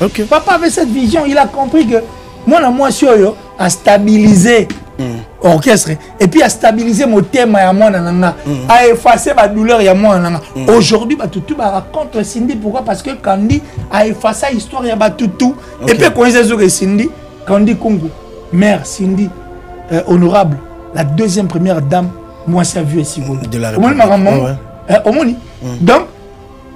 Okay. Papa avait cette vision, il a compris que moi sur a stabilisé orchestre et puis a stabilisé mon thème à moi a effacé ma douleur à moi aujourd'hui tout raconte Cindy pourquoi parce que Kandi a effacé l'histoire ya tout et puis quand ils ont Cindy Kandi Congo mère Cindy honorable la deuxième première dame moi ça vu ici de la République. Donc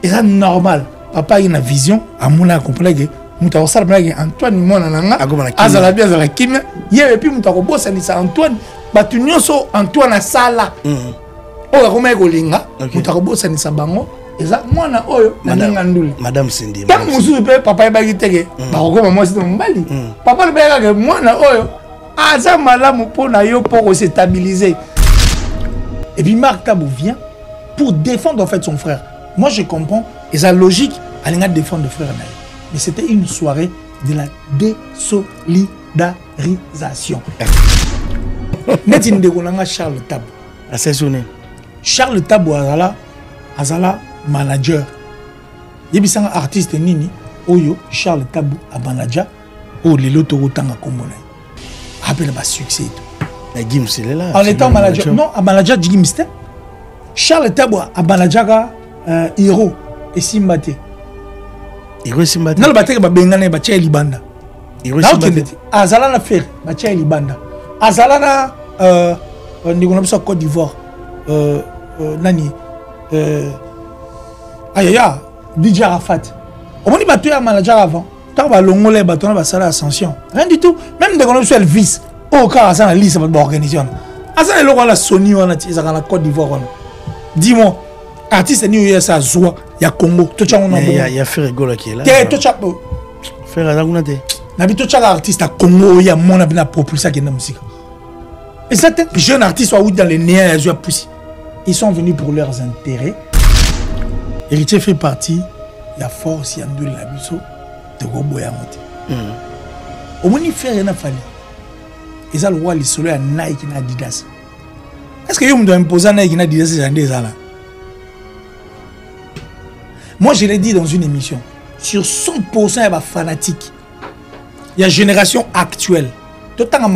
c'est normal papa il a une vision à mon a compris que Moutako sala blague Antoine mona nanga azala bien azala kimia ye et puis Moutako bossa ni sa Antoine batu nyonso Antoine asala oyo akoma kolinga Moutako bossa ni sa bango eza mwana oyo nanga nduli madame Cindy tant mususu pe papa ebaki teke ba kokoma mwasi to mbali papa le beka ke mwana oyo aza malamu pona yo pour se stabiliser et puis Marc Tabou vient pour défendre en fait son frère. Moi je comprends et ça logique alinga défendre le frère naï. Mais c'était une soirée de la désolidarisation. Net indégonanga Charles Tabou. Assaisonné. Charles Tabou azala manager. Yebisanga artiste nini oyo Charles Tabou a manager o lelo to tanga komona. Rappelle ba succès et tout. La Gims est là. En étant manager, non, à manager de Gims. Charles Tabou a manager Hiro et Simbate. Hiro Simbate. Non, le bâtiment va bengane batia libanda. Hiro Simbate. Azala na faire batia libanda. Azala na on dit qu'on a Côte d'Ivoire. Nani Ayaya DJ Arafat. On dit bateau à manager avant. Tant va longolé bateau na basala ascension. Rien du tout. Même de qu'on a Elvis. Oh car Azala na liste va organiser. Azala le roi la Sony on a tiré la Côte d'Ivoire. Dis-moi artiste ni yo sa zoa ya Congo to tcha on a il y a Frère Gola qui est là. To tcha Frère Azaguna te. Na bi to tcha artiste à Congo ya mona bina propulser qui na musique. Et certains jeunes artistes sont dans les néants ya zoa poussi. Ils sont venus pour leurs intérêts. Héritier fait partie ya force ya ndul la biso de Goboya moté. Au moni frère na fali. Et ça le roi li solo ya Nike na Adidas. Est-ce que vous doit imposer Nike na Adidas ces années là? Moi, je l'ai dit dans une émission, sur 100% il y a des fanatiques. Il y a une génération actuelle. Tout le temps, il y a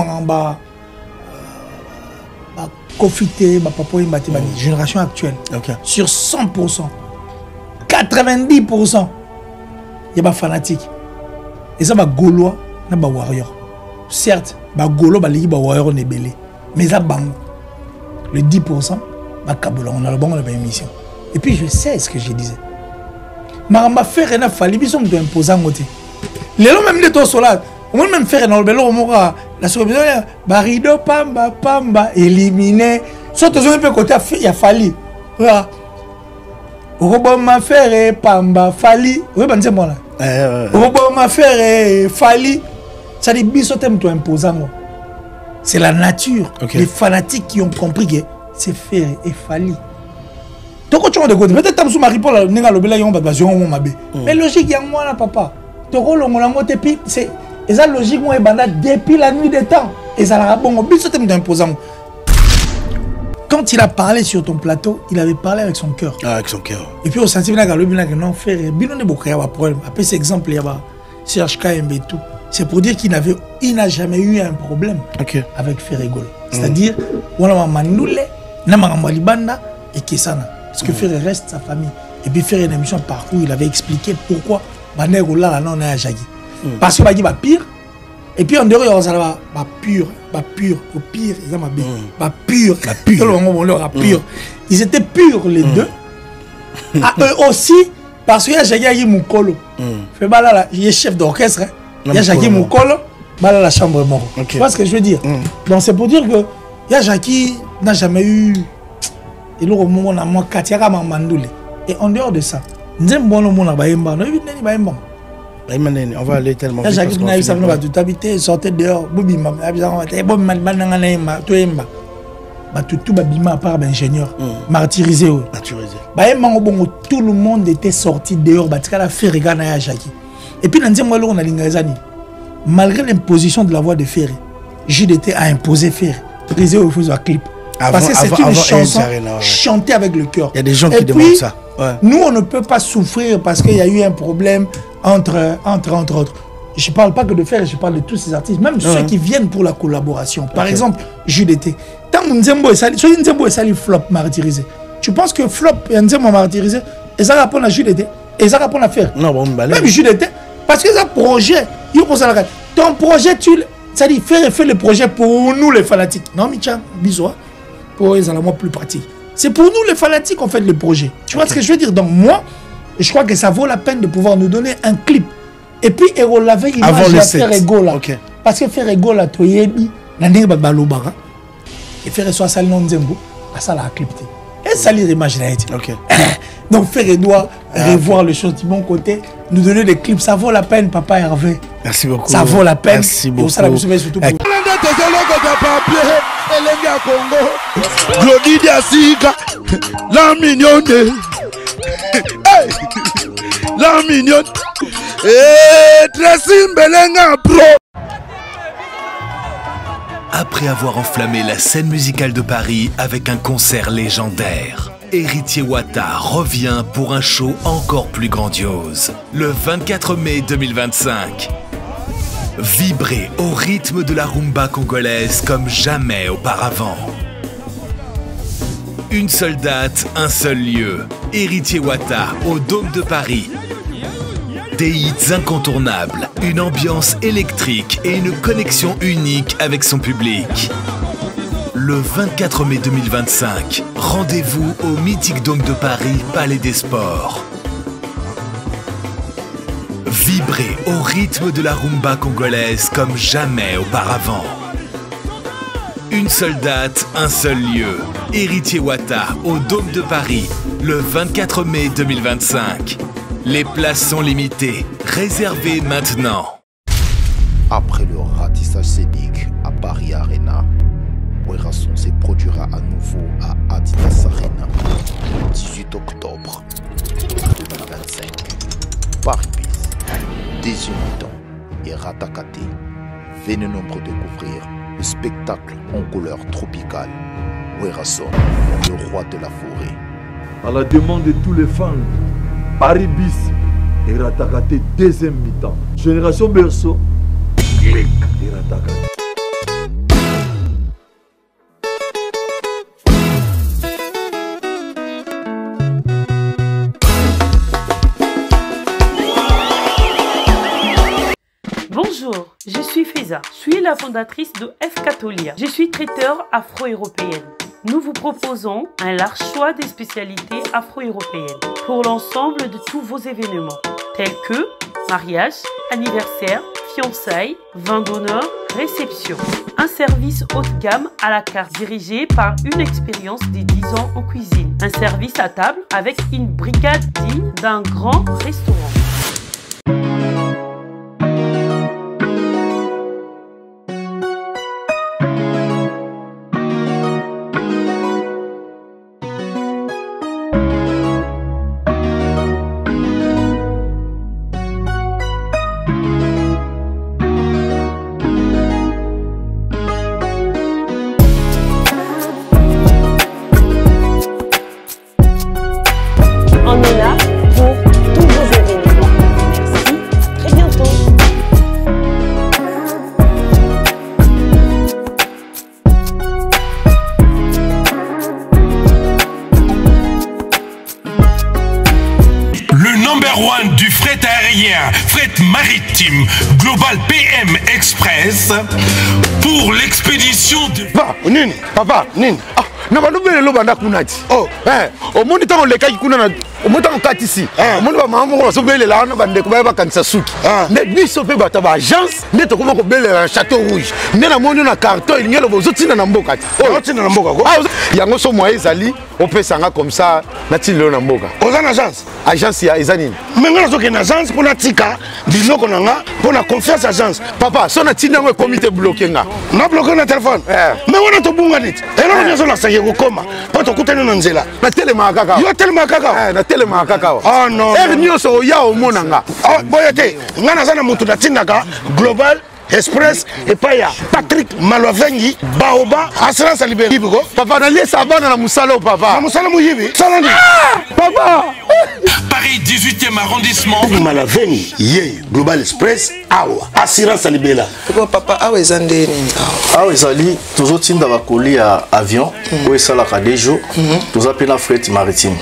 une génération actuelle. Okay. Sur 100%, 90%, il y a des fanatiques. Et ça, il y a des Gaulois, il y a des warriors. Certes, il y a des Gaulois, il y a des warriors, mais il y a le 10%, il y a des Kaboula, on a le bon, on a une émission. Et puis, je sais ce que je disais. Maramba faire na fali biso mto imposant ngote lelo même de to sola on même faire na lobelo mora la solution barido pamba éliminé surtout on peut côté ya fali voilà obo ma faire pamba fali oui banze mona obo ma faire fali ça dit biso mto imposant c'est la nature. Les fanatiques qui ont compris que c'est faire et fali. Peut-être que tu maries pour la mais logique, il y a moi là, papa. C'est logique, depuis la nuit des temps. Et ça l'a bon, imposant. Quand il a parlé sur ton plateau, il avait parlé avec son cœur. Ah, avec son cœur. Et puis, au sens où il a dit non, frère, il y a un problème. Après cet exemple, il y a CHKMB et tout. C'est pour dire qu'il n'a jamais eu un problème avec Ferrégol. C'est-à-dire, on a mandoulé, on a malibanda et Kessana. Parce que Ferré reste sa famille. Et puis faire une émission parcours, il avait expliqué pourquoi Banego là non a Jagi. Parce que Bagi va pire. Et puis en dehors il y a pur, au pire, ils ont pur. Ils étaient purs les deux. À eux aussi parce qu'il y a Jagi Moukolo. Fait balala, il est chef d'orchestre. Il y a Jagi Moukolo, balala la chambre mort. Tu vois ce que je veux dire? Donc c'est pour dire que il y a Jagi n'a jamais eu. Et là, on a moins Katia Mandoule. Et en dehors de ça, on va aller tellement vite. Sortez dehors, ingénieur martyrisé. Tout le monde était sorti dehors. Et puis, malgré l'imposition de la voix de Ferré, JDT a imposé Ferré. Brisé au clip. Parce que c'est une chanson chantée avec le cœur. Il y a des gens qui demandent ça. Ouais. Nous, on ne peut pas souffrir parce qu'il y a eu un problème entre autres. Je ne parle pas que de Fer, je parle de tous ces artistes, même ceux qui viennent pour la collaboration. Par exemple, Jules Été. Tant que Nzembo est sali flop martyrisé. Tu penses que flop et Nzembo martyrisé, et ça répond à Jules Été, et ça répond à Fer. Non, bon, même Jules Été, parce que ça projet, ton projet, ça dit faire le projet pour nous les fanatiques. Non, Micha, bisous, pour les moi plus pratique. C'est pour nous les fanatiques qu'on fait le projet. Tu vois ce que je veux dire? Donc moi, je crois que ça vaut la peine de pouvoir nous donner un clip. Et puis, on l'avait image à faire ego là. Parce que faire ego là, tu es et faire soit sali non Nzembo, ça l'a clipté. Et salir l'image là. Donc faire doit revoir les choses du bon côté, nous donner des clips, ça vaut la peine, papa Hervé. Merci beaucoup. Ça vaut la peine. Merci beaucoup. Ça la surtout pour Glody Asika, la mignonne. La mignonne. Tracy Mbelenga Pro. Après avoir enflammé la scène musicale de Paris avec un concert légendaire, Héritier Wata revient pour un show encore plus grandiose. Le 24 mai 2025. Vibrez au rythme de la rumba congolaise comme jamais auparavant. Une seule date, un seul lieu. Héritier Wata au Dôme de Paris. Des hits incontournables, une ambiance électrique et une connexion unique avec son public. Le 24 mai 2025, rendez-vous au mythique Dôme de Paris, Palais des Sports. Vibrez au rythme de la rumba congolaise comme jamais auparavant. Une seule date, un seul lieu. Héritier Wata au Dôme de Paris, le 24 mai 2025. Les places sont limitées. Réservez maintenant. Après le ratissage scénique à Paris Arena, Werrason se produira à nouveau à Adidas Arena le 18 octobre 2025. Paris Bis, Désir Mouton et Ratakate. Venez nombreux découvrir le spectacle en couleur tropicale. Werrason, le roi de la forêt. À la demande de tous les fans, Paris Bis et Ratakate deuxième mi-temps. Génération Berceau, clic et Ratakate. Bonjour, je suis Feza, je suis la fondatrice de F Catolia. Je suis traiteur afro-européenne. Nous vous proposons un large choix des spécialités afro-européennes pour l'ensemble de tous vos événements, tels que mariage, anniversaire, fiançailles, vin d'honneur, réception. Un service haut de gamme à la carte dirigé par une expérience de 10 ans en cuisine. Un service à table avec une brigade digne d'un grand restaurant. On est là pour tous vos événements. Merci, très bientôt. Le number one du fret aérien, fret maritime, Global PM Express, pour l'expédition de... Papa, Nini. Na balubele lo banda kunati. O moni tango lekaki kuna na o moni tango katisi. O moni ba mamu ko so bele la na bande ko ba kanisa suki. Ne biso pe bata ba agence ne to ko ko bele na Château Rouge. Ne na moni na carton il ngelo bozo tina na mboka ti. O tina na mboka ko. Yango so mo ezali o pesanga comme ça na tilo na mboka. Oza na agence. Agence ya ezani. Menga so ke na agence pour na tika biloko na nga pour na confiance agence. Papa so na tina ngo comité bloqué nga. Na bloqué na téléphone. Mais on a to bunga dit. Et là on so la Koma, pas to kutana na nzela. Na telema kaka. Yo telema kaka. Na telema kaka. Oh non. Nyoso ya o monanga. Ah boyete, ngana sana mutu na tindaka Global Express et paya Patrick Malovengi Baoba assurance libérée. Papa na lesa bana na musalo papa. Na musalo muyibi. Salandi. Papa. Paris 18e arrondissement. Malaveni, Yé, Global Express, Awa, Assurance Alibela. Pourquoi papa, Awa est andé? Awa ezali, toujours tinda bakoli à avion, où est ça la Kadejo, toujours appelé la fret maritime.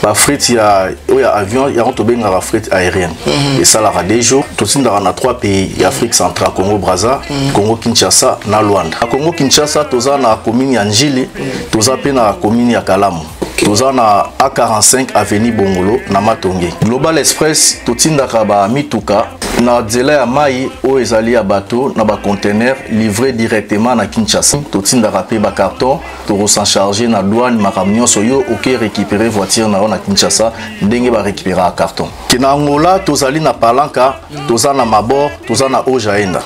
La fret, il y a avion, il y a un tobé la fret aérienne. Et ça la Kadejo, tout tinda dans 3 pays, Afrique centrale, Congo Brazza, Congo Kinshasa, na Luanda. À Congo Kinshasa, tous na la commune ya Njili, tous appelé la commune ya Kalamu. Toza na A45 avenue Bongolo na Matonge. Global Express totindaka ba mituka na nzela ya mai o ezali ya bateau na ba conteneur livré directement na Kinshasa. Totindaka pe ba carton to s'en charger na douane makamnyo soyo OK récupérer voiture na Kinshasa ndenge ba récupérer carton. Kina Angola tozali na Palanka, toza na Mabor, toza na Ojaenda.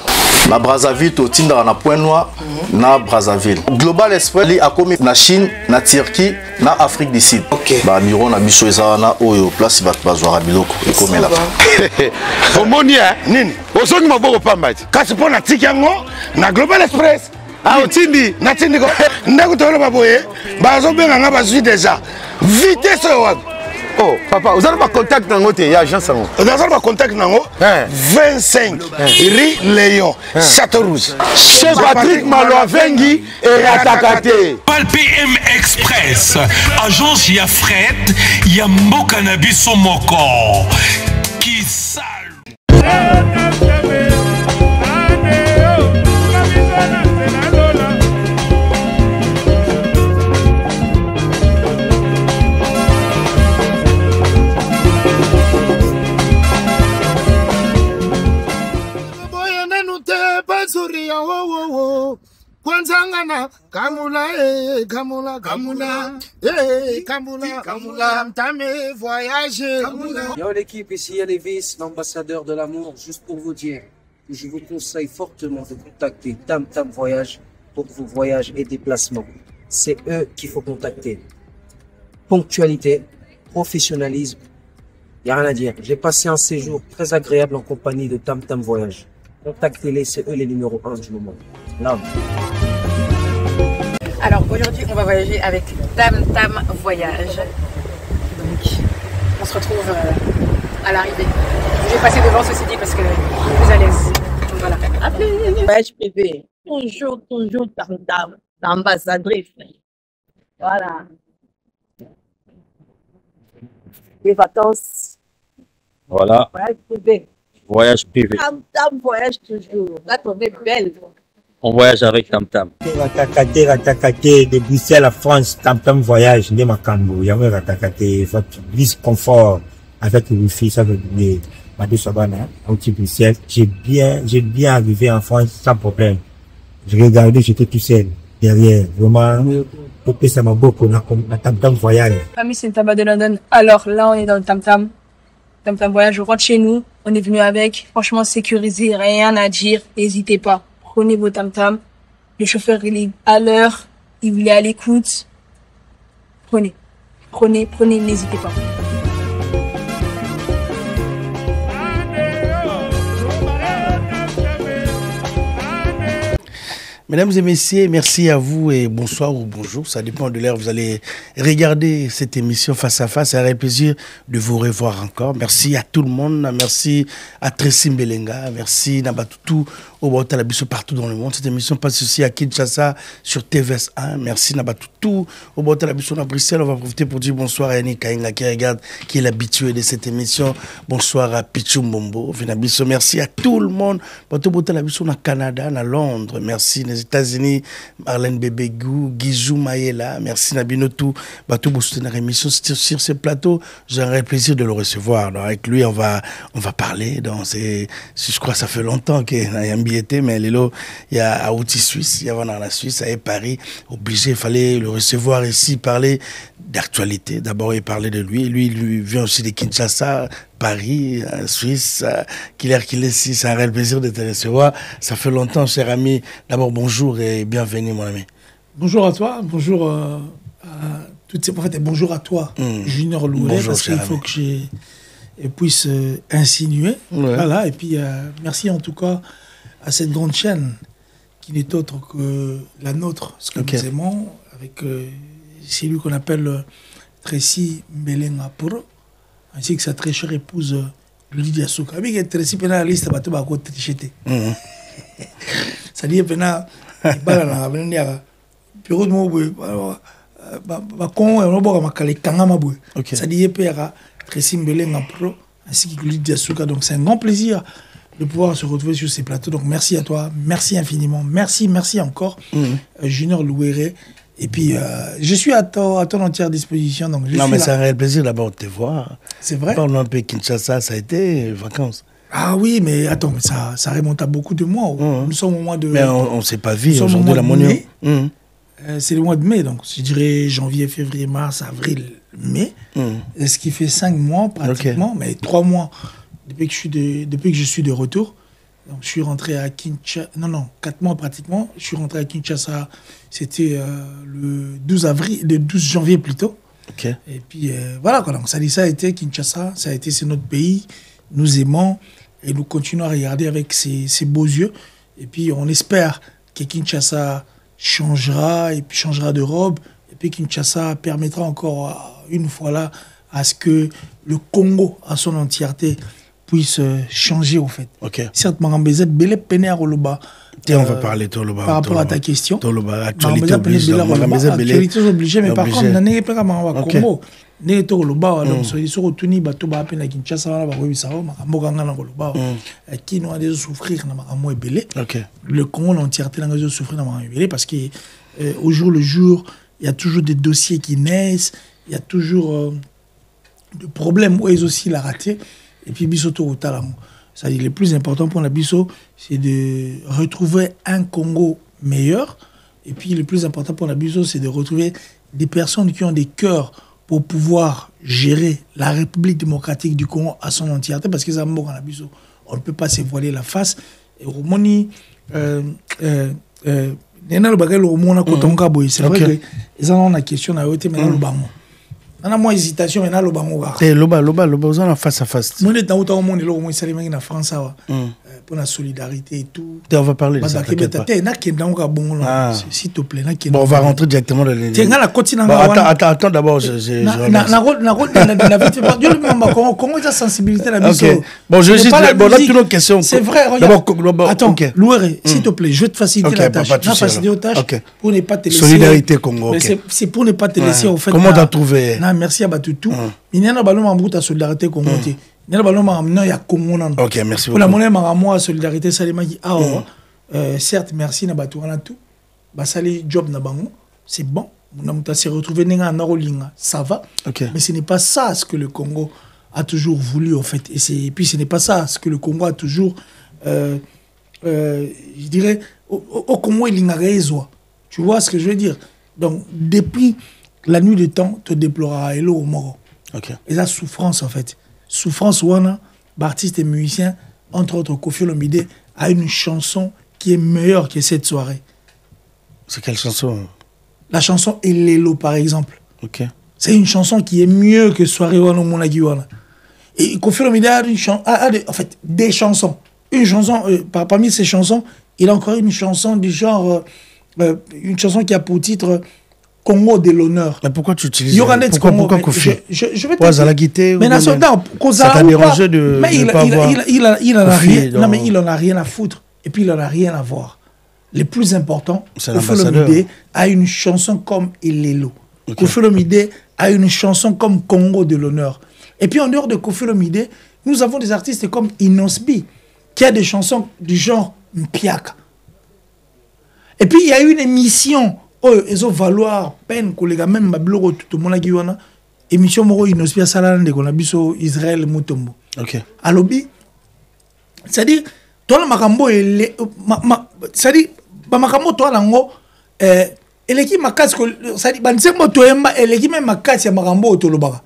Na Brazzaville totinda na Point Noir na Brazzaville. Global Express li akomi na Chine, na Turquie, na Afrique du Sud. Ba bureau na biso ezana oyo place ba bazwara biloko ekomela. Omoni nini? Osongi maboko pambati. Kasi pona tikango na Global Express. Ah otindi na tindi ko. Ndako tolo baboye. Bazo benga nga bazwi déjà. Vitesse wapi? Oh, papa, vous avez pas contact dans votre agence? Vous avez pas contact dans 25 Rue Léon, Château-Rouge. Chez Patrick Maloavengi et Ratakate. Global PM Express. Agence ya fret, ya mboka na biso moko. Qui sale. Kwanzangana kamula kamula kamula kamula kamula mtame voyager. Yo l'équipe, ici Yalevis, l'ambassadeur de l'amour, juste pour vous dire que je vous conseille fortement de contacter Tam Tam Voyage pour vos voyages et déplacements. C'est eux qu'il faut contacter. Ponctualité, professionnalisme, il n'y a rien à dire. J'ai passé un séjour très agréable en compagnie de Tam Tam Voyage. Contactez-les, c'est eux les numéros 1 du moment. Love. Alors aujourd'hui, on va voyager avec Tam Tam Voyage. Donc, on se retrouve à l'arrivée. Je vais passer devant, ceci dit, parce que je suis plus à l'aise. Donc voilà. Voyage privé. Toujours Tam Tam, l'ambassadrice. Voilà. Les vacances. Voilà. Voyage privé. Voyage privé. Tam Tam Voyage toujours. Là, on est belle. On voyage avec Tam Tam. Ratakate de Bruxelles à France, Tam Tam Voyage, ne makambo. Yamé ratakate, votre vice confort avec le wifi, ça veut dire, Madé Sabana, au petit Bruxelles. J'ai bien arrivé en France sans problème. Je regardais, j'étais tout seul, derrière. Vraiment, ça m'a beaucoup, na Tam Tam Voyage. Famille Saint-Tabac de London. Alors là, on est dans le Tam Tam. Tam Tam Voyage, je rentre chez nous. On est venu avec. Franchement, sécurisé, rien à dire. N'hésitez pas. Prenez vos Tam Tam. Le chauffeur, il est à l'heure. Il est à l'écoute. Prenez, n'hésitez pas. Mesdames et messieurs, merci à vous et bonsoir ou bonjour. Ça dépend de l'heure. Vous allez regarder cette émission face à face. C'est un plaisir de vous revoir encore. Merci à tout le monde. Merci à Tracy Mbelenga. Merci Nabatutu au Baotalabiso partout dans le monde. Cette émission passe aussi à Kinshasa sur TVS1. Merci Nabatutu au Baotalabiso à Bruxelles. On va profiter pour dire bonsoir à Yannick Kainga qui regarde, qui est l'habitué de cette émission. Bonsoir à Pichou Mbombo. Merci à tout le monde. Baotalabiso au Canada, à Londres. Merci les États-Unis, Marlène Bébégou, Guizou Maïela, merci Nabinotou, Batou Boustou dans l'émission sur ce plateau. J'aurais le plaisir de le recevoir. Donc, avec lui, on va parler. Donc, je crois que ça fait longtemps qu'il y a un billet, mais il y a à Outil Suisse, il y a dans la Suisse, à Paris. Obligé, il fallait le recevoir ici, parler d'actualité. D'abord, il parlait de lui. Lui, il vient aussi de Kinshasa, Paris, Suisse, qu'il est ici. C'est un réel plaisir de te recevoir. Ça fait longtemps, cher ami. D'abord, bonjour et bienvenue, mon ami. Bonjour à toi, bonjour à toutes ces... En fait, bonjour à toi, Junior Loulet, parce qu'il faut que je puisse insinuer. Ouais. Voilà, et puis merci en tout cas à cette grande chaîne qui n'est autre que la nôtre, ce que nous aimons, avec... c'est lui qu'on appelle Tracy Mbelenga Puro. ainsi que sa très chère épouse Lydia Souka. Avec elle Tracy pena la liste bateau ba ko tricheter. Ça dit pena bala na venir bureau de mo ba kon on boka makale kangama boy. Ça dit pera Tracy Mbelenga Pro ainsi que Lydia Souka. Donc c'est un grand plaisir de pouvoir se retrouver sur ces plateaux. Donc merci à toi, merci infiniment, merci encore Junior Louéré. Et puis je suis à ton entière disposition. Donc non mais c'est un réel plaisir d'abord de te voir. C'est vrai. Parle-nous un peu Kinshasa, ça a été vacances. Ah oui, mais attends, mais ça remonte à beaucoup de mois. Nous sommes au mois de... Mais on ne s'est pas vu aujourd'hui, la monnaie. C'est le mois de mai, donc je dirais janvier, février, mars, avril, mai. Ce qui fait 5 mois pratiquement, mais 3 mois depuis que je suis de retour. Donc je suis rentré à Kinshasa, 4 mois pratiquement. Je suis rentré à Kinshasa, c'était le 12 janvier plutôt. Et puis voilà quoi, donc ça a été Kinshasa, c'est notre pays, nous aimons et nous continuons à regarder avec ces beaux yeux. Et puis on espère que Kinshasa changera et puis changera de robe. Et puis Kinshasa permettra encore une fois là à ce que le Congo à son entièreté puisse changer au fait. Certes, Marambézé, Belé Péné à Roloba. On va parler Toloba. Par rapport à ta question. Toloba, actualité oblige. Actualité obligée, mais par contre, on n'a pas à Congo. Né Toloba, donc sur les Sorotuni, Batoba, Pena Kinshasa, Roloba, qui nous a déjà souffrir dans Maramo et Belé. Le Congo l'entièreté n'a pas souffrir dans Maramo et Belé parce qu'au jour le jour, il y a toujours des dossiers qui naissent, il y a toujours des problèmes où ils aussi la raté. Et puis, Bissoto au Talamo. C'est-à-dire, le plus important pour la Bisso, c'est de retrouver un Congo meilleur. Et puis, le plus important pour la Bisso, c'est de retrouver des personnes qui ont des cœurs pour pouvoir gérer la République démocratique du Congo à son entièreté. Parce que ça mort la Bisso. On ne peut pas se voiler la face. Et au Moni, c'est vrai que ils ont la question à ôter maintenant le bango. On a moins hésitation maintenant le bango. Loba, on a face à face. Moi, j'étais au monde en France pour la solidarité et tout. On va parler de ça. S'il te plaît. Bon, on va rentrer directement dans les... Attends d'abord. Comment est sensibilité la mission? Bon, je dis, là, toutes nos questions. C'est vrai, regarde. Attends, Louéré, s'il te plaît, je vais te faciliter la tâche. Je vais faciliter la tâche pour ne pas te laisser... Solidarité Congo, c'est pour ne pas te laisser, au fait... Comment t'as trouvé? Merci à Batutu. Il y a un ballon en route à solidarité Congo. Il y a un ballon en il y a Congo. Ok, merci beaucoup. Pour la monnaie, à solidarité, ça certes, merci à Batutu. Basali job na bango, c'est bon. On a se retrouvé dans Narolinga, ça va. Mais ce n'est pas ça ce que le Congo a toujours voulu, en fait. Et puis ce n'est pas ça ce que le Congo a toujours, je dirais, au Congo, il y a raison. Tu vois ce que je veux dire? Donc, depuis la nuit du temps, te déplorera Hello au Moro. Et la souffrance, en fait. Souffrance, wana, artiste et musicien, entre autres, Koffi Olomide, a une chanson qui est meilleure que cette soirée. C'est quelle chanson? La chanson Elelo, par exemple. C'est une chanson qui est mieux que Soirée Wana Monagi Wana. Et Koffi Olomide a en fait, des chansons. Une chanson, parmi ces chansons, il a encore une chanson du genre, une chanson qui a pour titre Congo de l'honneur. Mais pourquoi tu utilises pourquoi Koffi? Je vais te dire. Mais ça t'a dérangé de ne pas avoir il en a rien à foutre. Et puis il en a rien à voir. Le plus important, Koffi Olomide a une chanson comme Elelo. Koffi Olomide a une chanson comme Congo de l'honneur. Et puis en dehors de Koffi Olomide, nous avons des artistes comme Inosbi, qui a des chansons du genre Mpiaka. Et puis il y a une émission, ils ont valoir peine que les gars même Bablo tout le monde a dit émission Moro Inosbi à Salande qu'on a vu sur Israël Mutombo. Alobi, c'est-à-dire toi le makambo c'est-à-dire makambo toi lango eleki makasi c'est-à-dire bansembo toyemba eleki même makasi ya makambo tolobaka.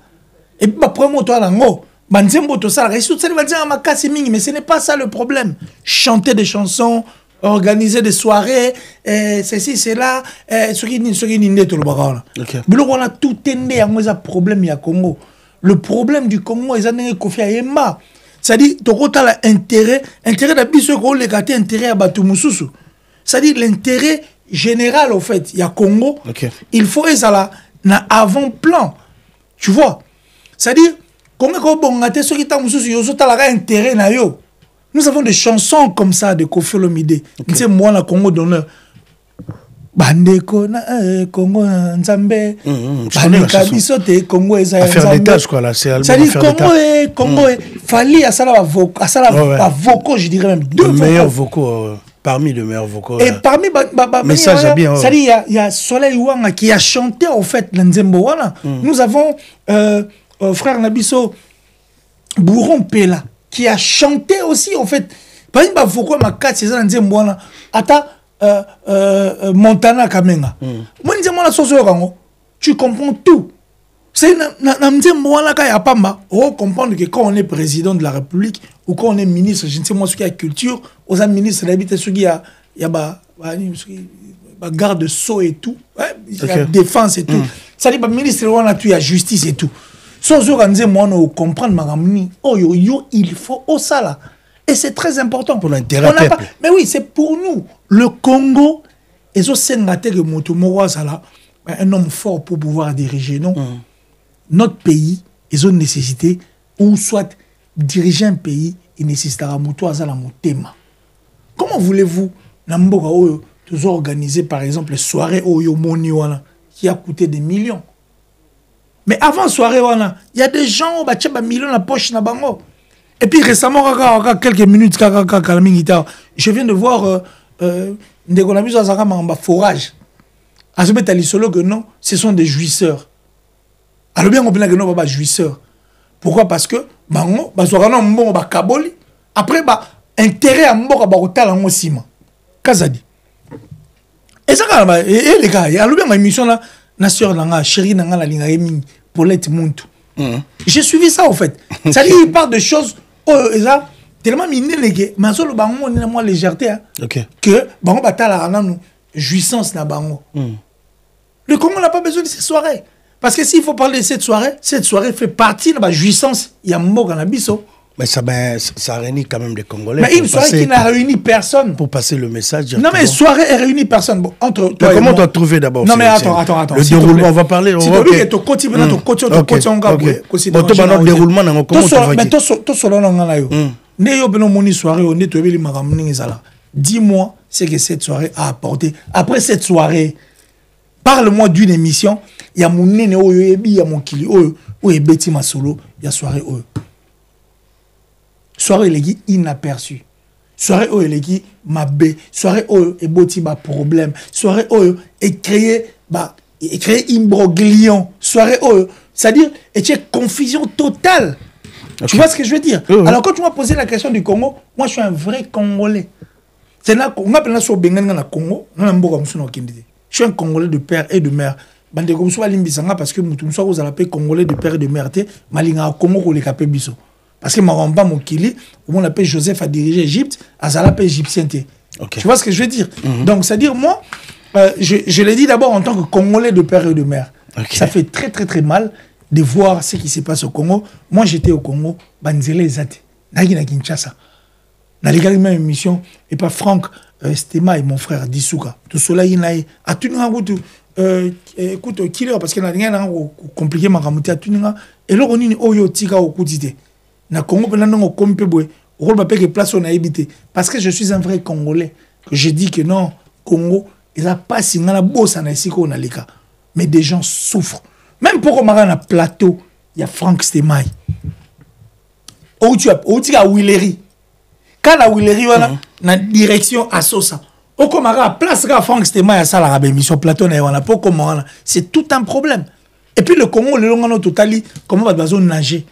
Et puis après toi lango bansembo to sala resu c'est bansembo makasi mingi, mais ce n'est pas ça le problème. Chanter des chansons, organiser des soirées, ceci, cela, ce qui n'est pas le bagage. On a tout tendé à un problème à Congo. Le problème du Congo, c'est que Koffi Ayemba. C'est-à-dire, tu as l'intérêt d'habitude, intérêt à Batumususu. C'est-à-dire, l'intérêt général, au fait, il y a Congo. Il faut être là, avant-plan. Tu vois? C'est-à-dire, Nous avons des chansons comme ça de Koffi Olomide. C'est moi la Congo d'honneur. Bandeko na Congo Nzambe. Bandeka bisote Congo eza Affaire d'État, je crois là, c'est ça dit Congo Fali à ça la vocaux, je dirais même deux meilleurs vocaux parmi les meilleurs vocaux. Et parmi message bien. Ça dit il y a Soleil Wanga qui a chanté en fait Nzembo wana. Nous avons frère Nabiso Bourron Pela qui a chanté aussi en fait. Par exemple vocaux ma 4 c'est ça Nzembo wana. Ata Montana Kamenga. Moi Nzembo la soso kango. Tu comprends tout. C'est on comprendre que quand on est président de la République ou quand on est ministre, je ne sais moi ce qu'il y a culture, aux ministres d'habiter ce qu'il y a garde sceau et tout, il y a défense et tout. Ça dit ministre on a tout, il y a justice et tout. Sans on comprendre il faut au ça. Et c'est très important pour l'intérêt. Mais oui, c'est pour nous. Le Congo, et un homme fort pour pouvoir diriger, non? Notre pays, ils ont une nécessité, ou soit diriger un pays, il nécessitera motema. Comment voulez-vous, toujours organiser par exemple les soirées qui a coûté des millions? Mais avant soirée, il y a des gens qui ont des millions dans la poche. Et puis récemment, quelques minutes, je viens de voir des forage. Que non, ce sont des jouisseurs. Alors bien on peut que non pas jouisseur. Pourquoi? Parce que bango basoka mbongo ba kaboli après ba intérêt à mboka ba kotala ngo sima. Kazadi. Et ça et les gars, alors bien ma émission là na sœur nanga chérie nanga la linga yemi Paulette Muntu. J'ai suivi ça en fait. Ça dit il parle de choses ça tellement miné les gars, mais solo bango on est moins légèreté que bango batala na jouissance na bango. Le Congo n'a pas besoin de ces soirées. Parce que s'il faut parler de cette soirée fait partie de la jouissance. Il y a mort dans la biso. Mais ça réunit quand même des Congolais. Mais une soirée qui n'a réuni personne. Pour passer le message. Non, mais soirée elle réunit personne. Bon, entre toi mais comment tu as trouvé d'abord? Non, mais attends. Le déroulement, on va parler. Si tu veux que tu continues, tu continues, le déroulement, comment tu vas mais toi, dis-moi ce que cette soirée a apporté. Après cette soirée, parle-moi d'une émission. Il y a mon nene, il y a mon kili, il y a Betty Masolo, il y a soirée. Soirée, il est inaperçu. Soirée, il est mabé. Soirée, il y a problème. Soirée, il est créé imbroglion. Soirée, c'est-à-dire, il y a confusion totale. Tu vois ce que je veux dire? Alors, quand tu m'as posé la question du Congo, moi, je suis un vrai Congolais. C'est là qu'on appelle ça au Congo, je suis un Congolais de père et de mère. Bande comme ça limbisanga parce que mutumso vous allez Congolais de père et de mère té malinga Congo ko le capé biso parce que maramba mokili on appelle Joseph a dirigé Égypte azala pe égyptien té. Tu vois ce que je veux dire? Donc c'est à dire moi je l'ai dit d'abord en tant que Congolais de père et de mère. Ça fait très mal de voir ce qui se passe au Congo. Moi j'étais au Congo banzele zate nagi na Kinshasa. Na les même émission et pas Franck Stema et mon frère Dissouka. Tout cela il naï a tout écoute killer parce que na rien compliqué ma ramuté à tuninga et là on est oyo tika au kutite na Congo pena non kompe boy rôle ba que place on a habité parce que je suis un vrai Congolais que je dis que non Congo ils a pas singa la bossa na ici qu'on a les cas mais des gens souffrent même pour qu'on na plateau il y a Franck Stemai ou tu as Willery quand la Willery voilà na direction à Sosa. Au Comara, place à Franck Stemai à ça émission plateau c'est tout un problème. Et puis le Congo, le long totali, comment va besoin nager?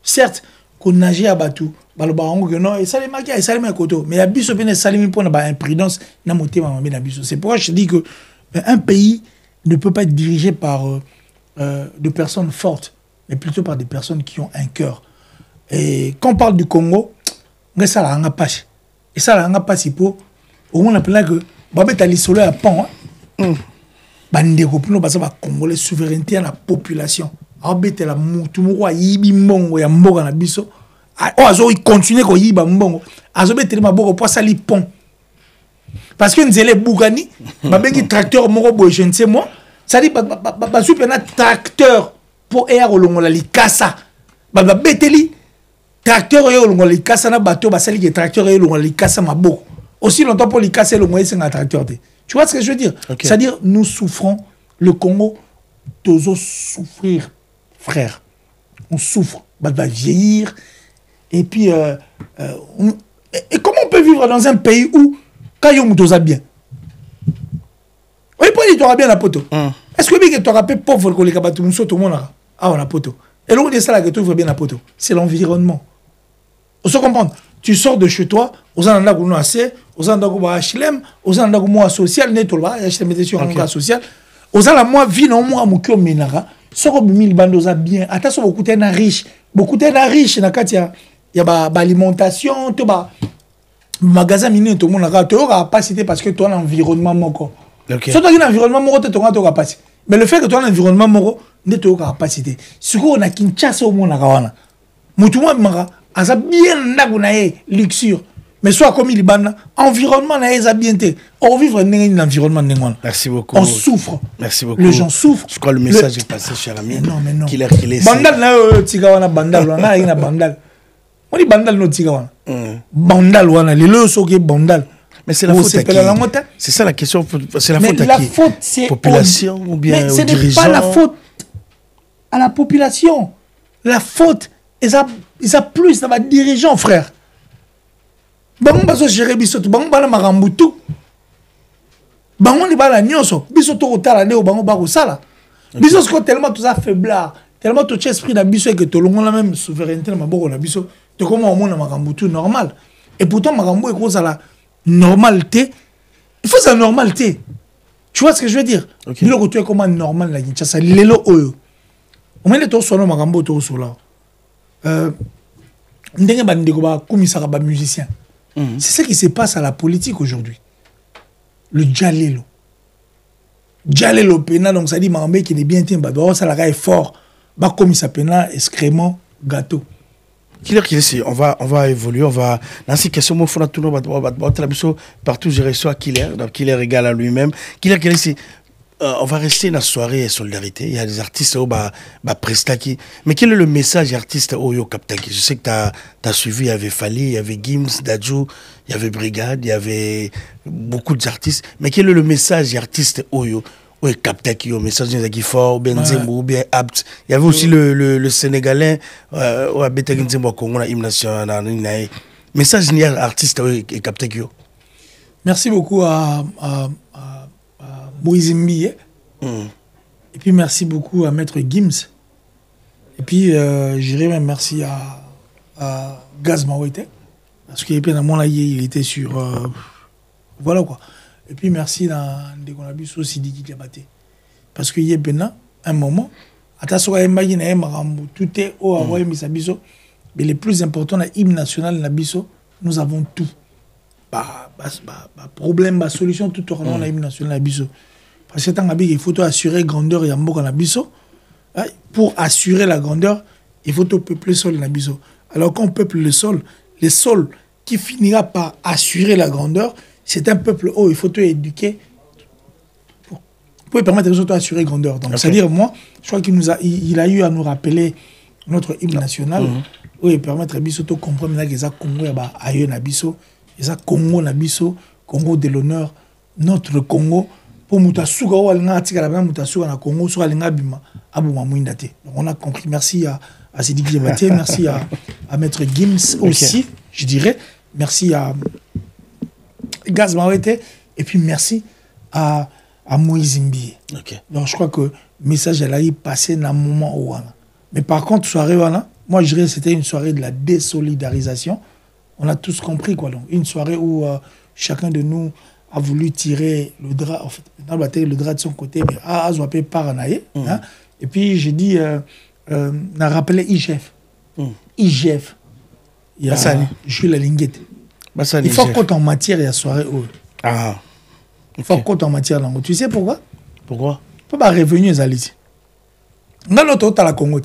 Certes, qu'on nager à Batou, non, et ça les maquille, et ça les met à côté. Mais il y a biso bien salimi pour la imprudence, n'a monté ma mamie biso. C'est pourquoi je dis que un pays ne peut pas être dirigé par de personnes fortes, mais plutôt par des personnes qui ont un cœur. Et quand on parle du Congo, ça la pas. Et ça la pas si pour on appelle que babeta lisolo ya pont bande ko pino basa ba Congolais souveraineté à la population abeta la mutu mo yibi mbongo ya mboka na biso o azo continuer ko yiba mbongo azo beteli maboko po sali pont parce que nzele bugani babengi tracteur moko boye je ne sais moi ça dit ba super na tracteur pour air olongola likasa Baba beteli tracteur yo longo li kasa na bateau basali que tracteur yo longo li kasa maboko. Aussi longtemps pour li casser le moyen c'est un tracteur. Tu vois ce que je veux dire? C'est-à-dire nous souffrons, le Congo doit souffrir, frère. On souffre, bah va vieillir et puis et comment on peut vivre dans un pays où quand on doit bien? Oui, pour il bien la poto. Est-ce que tu auras pauvre que les cabatou nous tout le monde a la poto? Et l'on dit ça là que tu ouvres bien la poto. C'est l'environnement. On se comprend. Tu sors de chez toi, aux endroits où on a assez, aux endroits où on a HLM, aux endroits où on a social, net là, HLM sur un social. Aux endroits où on vie non moi mukio menara, sort 1000 bandes bien. Attention beaucoup de riche, beaucoup de riche na katia. Il y a ba alimentation, tout ba magasin minier tout le monde a tu auras capacité parce que toi l'environnement moko. Okay. Surtout dans l'environnement moko tu auras capacité. Mais le fait que toi l'environnement moko ne tu auras capacité. Ce qu'on a Kinshasa au monde wana. Mutuwa mara asa bien nagunae luxure. Mais soit comme il bana environnement na esa bien té. On vivre dans un environnement n'engwana. Merci beaucoup. On souffre. Merci beaucoup. Les gens souffrent. Je crois le message est passé cher ami. Mais non. Qu'il est bandal na tika wana bandal wana ina bandal. On dit bandal no tika wana. Bandal wana lelo soke bandal. Mais c'est la faute à qui? C'est ça la question. C'est la faute à qui? La faute c'est population ou bien aux dirigeants? Ce n'est pas la faute à la population. La faute ils a plus dans les dirigeants frère. Bango baso gérer biso bango bana marambutu. Bango ni bala nyonso biso to kotala ne bango ba ko sala. Biso ko tellement tout ça faiblard, tellement tout esprit na biso que to longo la même souveraineté na maboko na biso. To comment on mona marambutu normal. Et pourtant marambu est cause à la normalité. Il faut sa normalité. Tu vois ce que je veux dire? Bilo tu es comment normal la Kinshasa lelo oyo. On met to sono marambu to sola. Ndenge bandeko ba komisaka ba musicien. C'est ce qui se passe à la politique aujourd'hui. Le Djalelo. Djalelo pena donc ça dit Marambe qui est bien tien ba ça la est fort. Ba komisa pena excrément gâteau. On va évoluer, on va dans ces questions moi faut tout partout je reçois Killer, donc Killer égale à lui-même. Killer on va rester dans la soirée solidarité. Il y a des artistes au prestaki. Mais quel est le message artiste au yo kaptaki? Je sais que tu as suivi, il y avait Fali, il y avait Gims, Dadju, il y avait Brigade, il y avait beaucoup d'artistes. Mais quel est le message artiste au yo kaptaki, au message de fort, Benzembo, ou bien Abt. Il y avait aussi le Sénégalais, au Betagenzembo Congo, la hymne national. Message artiste au kaptaki. Merci beaucoup à Moïse Mbi. Et puis merci beaucoup à Maître Gims. Et puis je dirais même merci à Gaz Mawete. Parce qu'il était sur... voilà quoi. Et puis merci à Ndekonabiso Sidiki Diabaté. Parce qu'il y a un moment, tout est au Hawaii Misabiso. Mais le plus important, l'hymne national Nabiso, nous avons tout. Problème, solution, tout au long de l'hymne national Nabiso. Parce que il faut assurer grandeur et amour en Nabiso. Pour assurer la grandeur, il faut peupler le sol Nabiso. Alors quand on peuple le sol qui finira par assurer la grandeur, c'est un peuple il faut te éduquer pour permettre aux autres d'assurer grandeur. Donc c'est-à-dire moi, je crois qu'il a eu à nous rappeler notre hymne national, et permettre à Biso de comprendre que les Congo ailleurs Nabiso, les Congo Nabiso, Congo de l'honneur, notre Congo. Pour Moutasuga ou Alinga la Moutasuga na Congo sur Alinga Bima Abouma Mouindate. Donc on a compris. Merci à Sidiki Diabaté, merci à Maître Gims aussi, je dirais. Merci à Gaz Mawete et puis merci à Moïse Mbi. Donc je crois que le message elle a eu passé dans un moment où mais par contre soirée moi je dirais c'était une soirée de la désolidarisation. On a tous compris quoi donc une soirée où chacun de nous a voulu tirer le drap, en fait, le drap de son côté, mais a zoapé par Anaïe. Et puis j'ai dit, on a rappelé IGF. IGF. Il y a Jules Linguette. Il faut qu'on en matière et à soirée. Il faut qu'on en matière. Tu sais pourquoi? Pourquoi? Il faut pas revenir à l'île. On a notre à la Congo.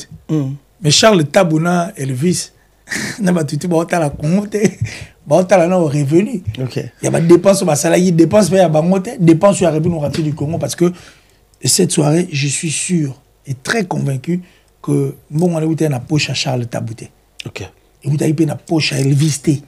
Mais Charles Tabouna, Elvis, on a tout à la Congo. Bah, on a revenu. Il y a des dépenses sur ma salarié, dépenses sur la dépenses sur la revenu du Congo parce que cette soirée, je suis sûr et très convaincu que bon on a eu na poche à Charles Tabouté. OK. Et vous avez na poche à Elvis T.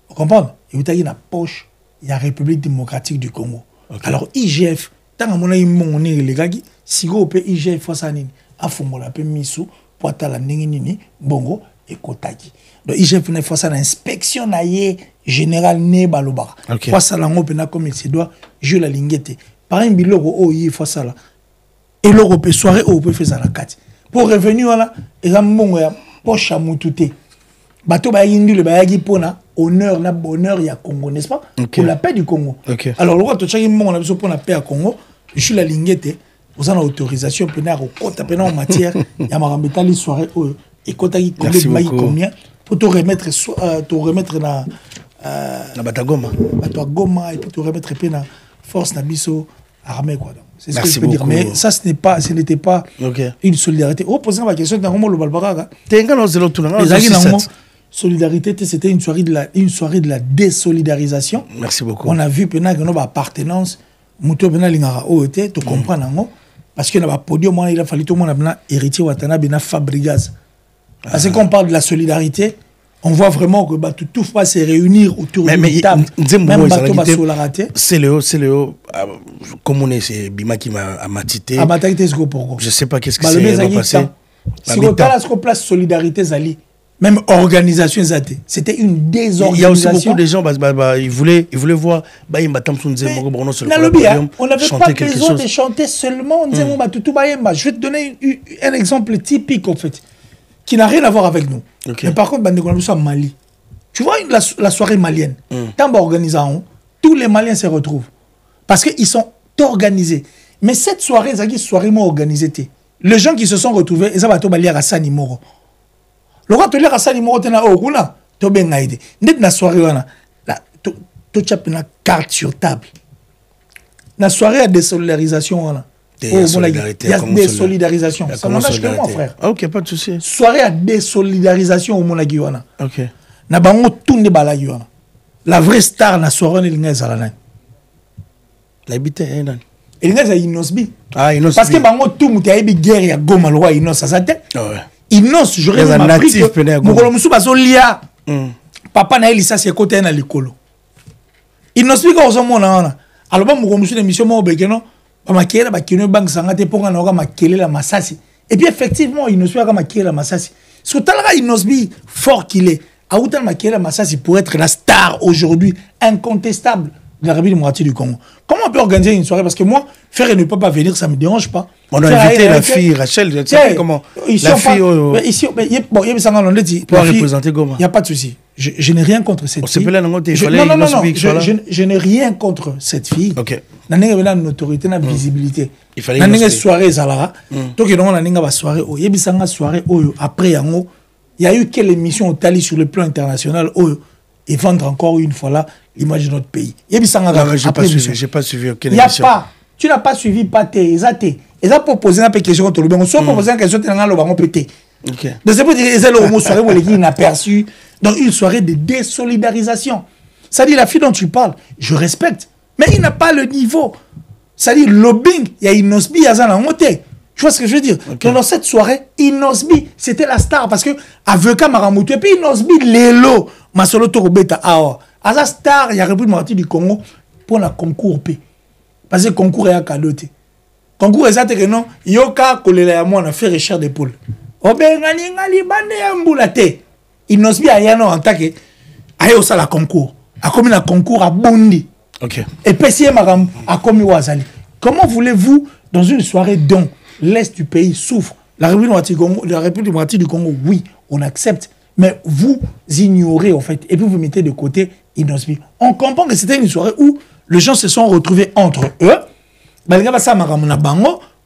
Vous comprenez? Et vous avez na poche il y a République démocratique du Congo. Okay. Alors IGF tant mon aïe mon les gars si go pe IGF face à nini afongola pe misu pour ta la nini bongo et kotaki. Donc IGF ne face à l'inspection naie général ne baloba. Face à la ngope na comme il se doit je la lingete. Par un biloko o yi face à la et l'Europe soirée au peut faire la carte. Pour revenir là et ça mon poche à mutute. Bato ba yindi le ba yagi pona honneur na bonheur ya Congo, n'est-ce pas? Pour la paix du Congo. Alors le roi to chaki mon on a besoin pour la paix à Congo. Je suis la lingete. Vous avez autorisation pénale au compte en matière ya marambeta les soirées et kotaki combien pour te remettre na Batagoma. Batagoma et pour te remettre pena force na biso armée quoi. C'est ce que je peux dire. Mais ça ce n'était pas une solidarité. Oh posant la question dans le balbaraga. Solidarité, c'était une soirée de la désolidarisation. Merci beaucoup. On a vu pena que nos appartenance muto pena lingara OET tu comprends nango parce que na ba podium il a fallu tout le monde na héritier watana bena Fabregas. Parce qu'on parle de la solidarité, on voit vraiment que bah, tout va se réunir autour d'une table. Même bateau va se la rater. C'est le comme on est, c'est Bima qui m'a matité. Ah, matité, c'est pourquoi? Je sais pas qu'est-ce qui s'est passé. Si on a la place solidarité, Zali, même organisation, c'était une désorganisation. Il y a aussi beaucoup de gens, ils voulaient voir, on n'avait pas besoin de chanter seulement. Je vais te donner un exemple typique, en fait, qui n'a rien à voir avec nous. Mais par contre, nous sommes Mali. Tu vois la soirée malienne, tant organisant, tous les Maliens se retrouvent. Parce qu'ils sont organisés. Mais cette soirée, c'est une soirée moins organisée. Les gens qui se sont retrouvés, ils ont été à Sani Moro. Le roi te lire à Sani Moro, tu as dit, la soirée, tu as une carte sur table. La soirée à désolidarisation. Il y a désolidarisation. Ça n'engage que moi, frère. Ok, pas de souci. Soirée à désolidarisation au Monaguiwana. Ok. La vraie star na soirée est la l'habité est là. Il est Inosbi. Ah, Inosbi. Parce que bango tout muté a guerre ya Goma le roi Inos ça tête. Inos j'aurais même appris que Mokolo musu baso lia. Papa na elisa c'est côté na likolo. Inosbi ko zo mona wana. Alors ba Mokolo musu émission mo bekeno ba makela ba kino bank sanga te ponga na ka makelela masasi. Et puis effectivement Inosbi ka makelela masasi. Soutala Inosbi fort qu'il est. Aoutan makelela masasi pour être la star aujourd'hui incontestable de la République démocratique du Congo. Comment on peut organiser une soirée? Parce que moi, faire et ne pas venir, ça ne me dérange pas. On a invité la fille, Rachel, tu sais comment la fille... Ici, bon, il pour représenter Goma. Il n'y a pas de souci. Je n'ai rien contre cette fille. Non, je n'ai rien contre cette fille. Ok. Il y a une autorité, une visibilité. Il fallait une soirée, Zalara. Donc, il y a une soirée. Il y a une soirée, après, il y a eu quelle émission au Tali sur le plan international et vendre encore une fois là l'image de notre pays. J'ai pas suivi aucune émission. Tu n'as pas suivi Pathé, ils ont proposé une question contre le banc. Soit proposé une question contre le banc pété. Donc c'est pour dire qu'ils ont une soirée où les gens inaperçus. Donc une soirée de désolidarisation. Ça dit la fille dont tu parles, je respecte. Mais il n'a pas le niveau. Ça dit lobbying, il y a Inosbi, il y a Zana Moté. Tu vois ce que je veux dire? Donc dans cette soirée, Inosbi, c'était la star parce que Aveka Maramoutou et puis Inosbi, Lélo, Masolo Torobeta, Awa. À la star, il y a République démocratique du Congo pour la concours P. Parce que le concours est à cadeau. Concours est que non, Yoka, Kolela, moi, on a fait recherche d'épaule. Obengani, Ngali, Bande, Mboulate. Inosbi, Ayano, en tant que. Ayo, ça la concours. A commis la concours à Bondi. Ok. Et Pessie Maram a commis Ouazali. Comment voulez-vous, dans une soirée dont l'Est du pays souffre, la République démocratique du Congo, oui, on accepte. Mais vous ignorez, en fait, et puis vous mettez de côté Inosbi. On comprend que c'était une soirée où les gens se sont retrouvés entre eux,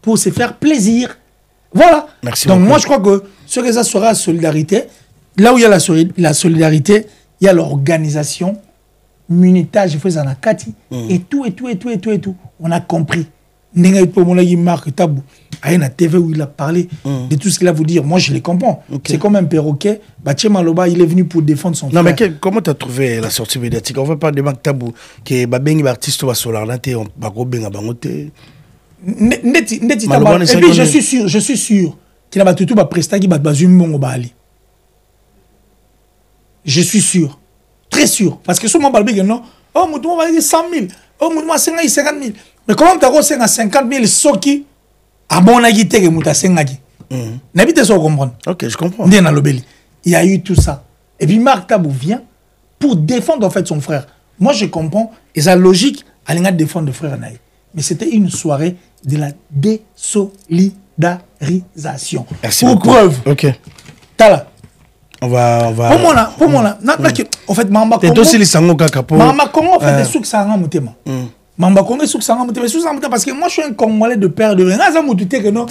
pour se faire plaisir. Voilà. Merci donc beaucoup. Moi, je crois que ce que ça sera la solidarité, là où il y a la solidarité, il y a l'organisation, munitage, et tout. On a compris. Marc Tabou, à une TV où il a parlé de tout ce qu'il a vous dire. Moi, je les comprends. C'est comme un perroquet. Baché Maloba, il est venu pour défendre son frère. Non, mais comment tu as trouvé la sortie médiatique? On ne veut pas de Marc Tabou, qui est un artiste qui va sur l'arlante, on va go benga bangote. Et puis, je suis sûr qui n'a pas tout prestat qui bat une bali. Je suis sûr, très sûr, parce que souvent balbi non, oh mouton va dire 100 000, oh mouton 50 000. Mais comment tu as 50 000 soki à mon agité que mouta 50 000? N'habite ça comprendre. Ok, je comprends. Il y a eu tout ça. Et puis Marc Tabou vient pour défendre en fait son frère. Moi je comprends, et sa logique, elle a défendre le frère Naï. Mais c'était une soirée de la désolidarisation. Merci pour beaucoup. Preuve. Ok. Tala. On va. Pour moi là, en fait, Mamba Congo. T'es aussi les sango kakapo. Mamba Congo, en fait, des souks ça rend moutema. Mamba Congo, souks ça rend moutema. Parce que moi, je suis un Congolais de père de mère.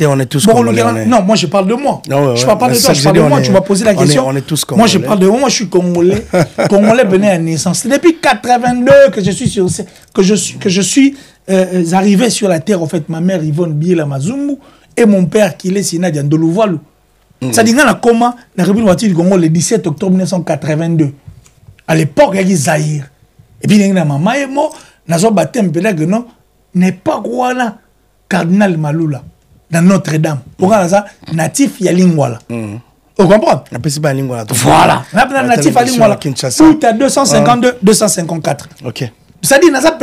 On est tous Congolais. Non, moi, je parle de moi. Je ne parle pas de toi, je parle de moi. Tu m'as posé la question. On est tous Congolais. Moi, je parle de moi. Moi, je suis Congolais. Congolais venu à naissance. C'est depuis 82 que je suis sur, que je suis arrivé sur la terre. En fait, ma mère Yvonne Biela Mazumbu et mon père qui est Sina Diandolovalu. Ça dit que comment la République du Congo le 17 octobre 1982. À l'époque, il y a eu Zaïre. Et puis, il y a maman et moi, nous avons battu un peu que non, n'est pas quoi là, cardinal Maloula, dans Notre-Dame. Pourquoi ça, natif y a lingwala. Vous comprenez? Voilà. Natif à lingwala. Tout à 252, 254. Ok. Ça dit, nous avons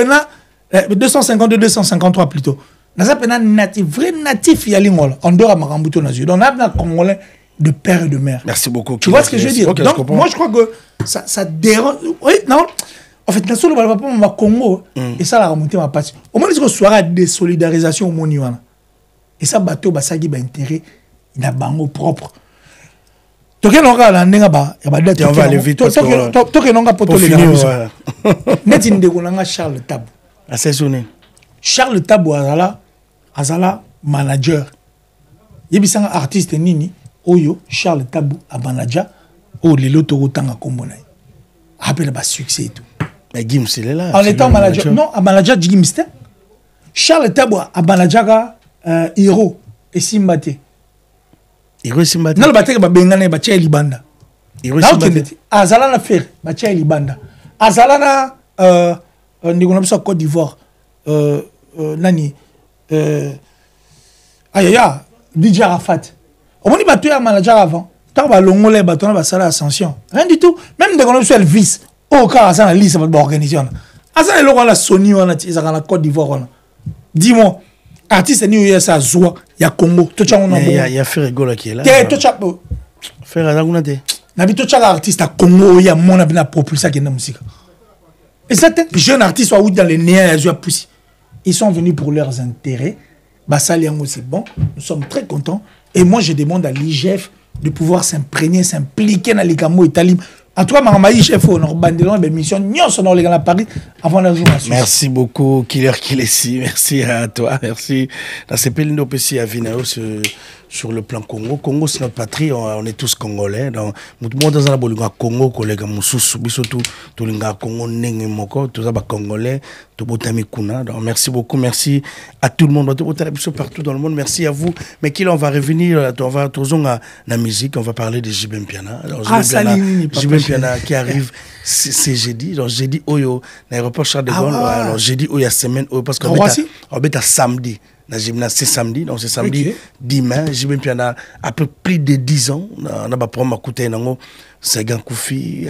252, 253 plutôt. Nous avons natif, vrai natif y a lingwala. En dehors de Marambuto Nazu. Donc, nous avons Congolais de père et de mère. Merci beaucoup. Tu vois ce que je veux dire? Donc, moi, je crois que ça dérange. Oui, non. En fait, nous avons un Congo. Et ça, la remontée ma partie. Au moins, il y a une soirée de désolidarisation au monde. Et ça, bateau, ça a intérêt. Il a bango propre. Donc, on va aller vite. Donc, on va finir. Charles Tabou. Charles Tabou, Azala, manager. Il y a un artiste nini. Oyo, Charles Tabou, a manager. Oh, les lotos autant à Kombona. Rappelle le succès et tout. Mais Gims, il est là. En étant manager. Non, à manager de Gims. Charles Tabou, a manager Hiro et Simbate. Hiro et Simbate. Non, le bâtiment va bengane, bâtiment Libanda. Hiro et Simbate. Azala na faire, bâtiment Libanda. Azala na, on a Côte d'Ivoire. Nani. Aïe, DJ Arafat. Au moins, il y a un manager avant. Tant que l'ongolais, il y a une ascension. Rien du tout. Même dès qu'on a le vice, au cas où ça a liste, ça va organiser. Asa est là, Sony, on a la Côte d'Ivoire. Dis-moi, artiste, il y a sa joie, il y a Congo. Il y a Ferregola qui est là. Ferregola, il y a artiste à Congo, il y a mon avis à propulser la musique. Et certains jeunes artistes sont dans les néants, ils sont venus pour leurs intérêts. Bassaliango, c'est bon. Nous sommes très contents. Et moi, je demande à l'IGF de pouvoir s'imprégner, s'impliquer dans les Gamo et Talim. En tout cas, Maramaï, chef, on a bandé des missions, nous sommes dans Paris avant la journée. Merci beaucoup, Killer Kilesi. Merci à toi. Merci. Dans ces pays, nous aussi à Vinao sur le plan Congo. Congo, c'est notre patrie. On est tous Congolais. Donc, tout le monde dans le Congo, collègue Moussous, surtout tout le Congo, Nenge Moko, tout ça, Congolais, tout Botami Kuna. Donc, merci beaucoup. Merci à tout le monde. Partout dans le monde. Merci à vous. Mais Killer, on va revenir. On va toujours à la musique. On va parler de Jibem Piana. Jibem Piana qui arrive, c'est jeudi. Donc, jeudi, Oyo, l'aéroport Charles de Gaulle. Alors, jeudi, Oyo, semaine, Oyo, parce qu'on est à samedi. Dans le gymnase, c'est samedi, donc c'est samedi, dimanche. J'ai même à peu plus de 10 ans. On a pas ma coûté Sagan Koufi,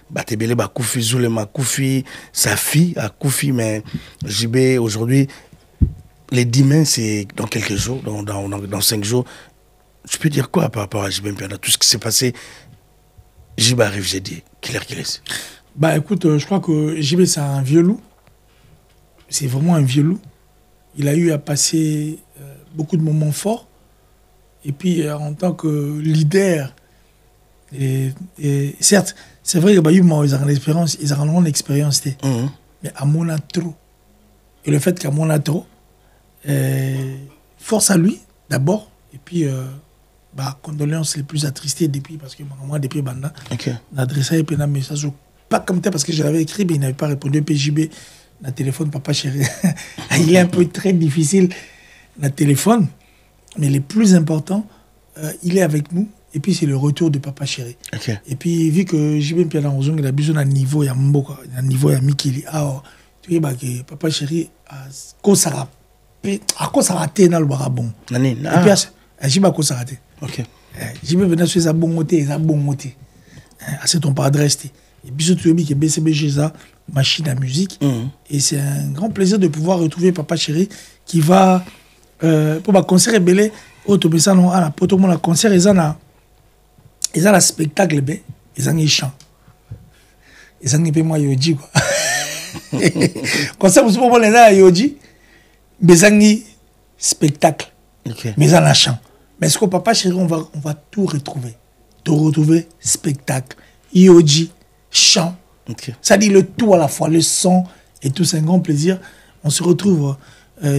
Batebele Bakoufi, Zulema Koufi, sa fille à Koufi, mais JB aujourd'hui, les dimanches, c'est dans quelques jours, dans 5 jours. Je peux dire quoi par rapport à JB Mpiana, tout ce qui s'est passé? JB arrive, j'ai dit, Killer Kilesi. Bah écoute, je crois que JB c'est un vieux loup. C'est vraiment un vieux loup. Il a eu à passer beaucoup de moments forts. Et puis, en tant que leader, et certes, c'est vrai qu'ils ont l'expérience, ils ont l'expérience, mais à mon trop. Et le fait qu'à mon trop, force à lui, d'abord, et puis, condoléances les plus attristées depuis, parce que moi, depuis Banda, l'adressé un message, pas comme ça, parce que je l'avais écrit, mais il n'avait pas répondu, PJB. Le téléphone, papa chéri. Il est un peu très difficile, le téléphone. Mais le plus important, il est avec nous. Et puis, c'est le retour de papa chéri. Et puis, vu que j'ai bien Pierre il a besoin d'un niveau, il y a Mboka, un niveau, il y a Mikili. Alors, tu vois que papa chéri, à cause ça raté dans le barabon. Et puis, j'ai pas cause ça raté. OK. JB venait sur sa bon côté, c'est ton adresse. Et puis surtout que BCBG ça machine à musique et c'est un grand plaisir de pouvoir retrouver Papa Chéri qui va pour ma concert rebelle autobussan non à la poto mon concert ils ont un spectacle bé ils ont un chant ils ont un peu moi yoji quoi concert pour moi les là yoji mais un spectacle mais un chant mais est-ce que Papa Chéri on va tout retrouver spectacle yoji chant ça dit le tout à la fois le son et tout c'est un grand plaisir on se retrouve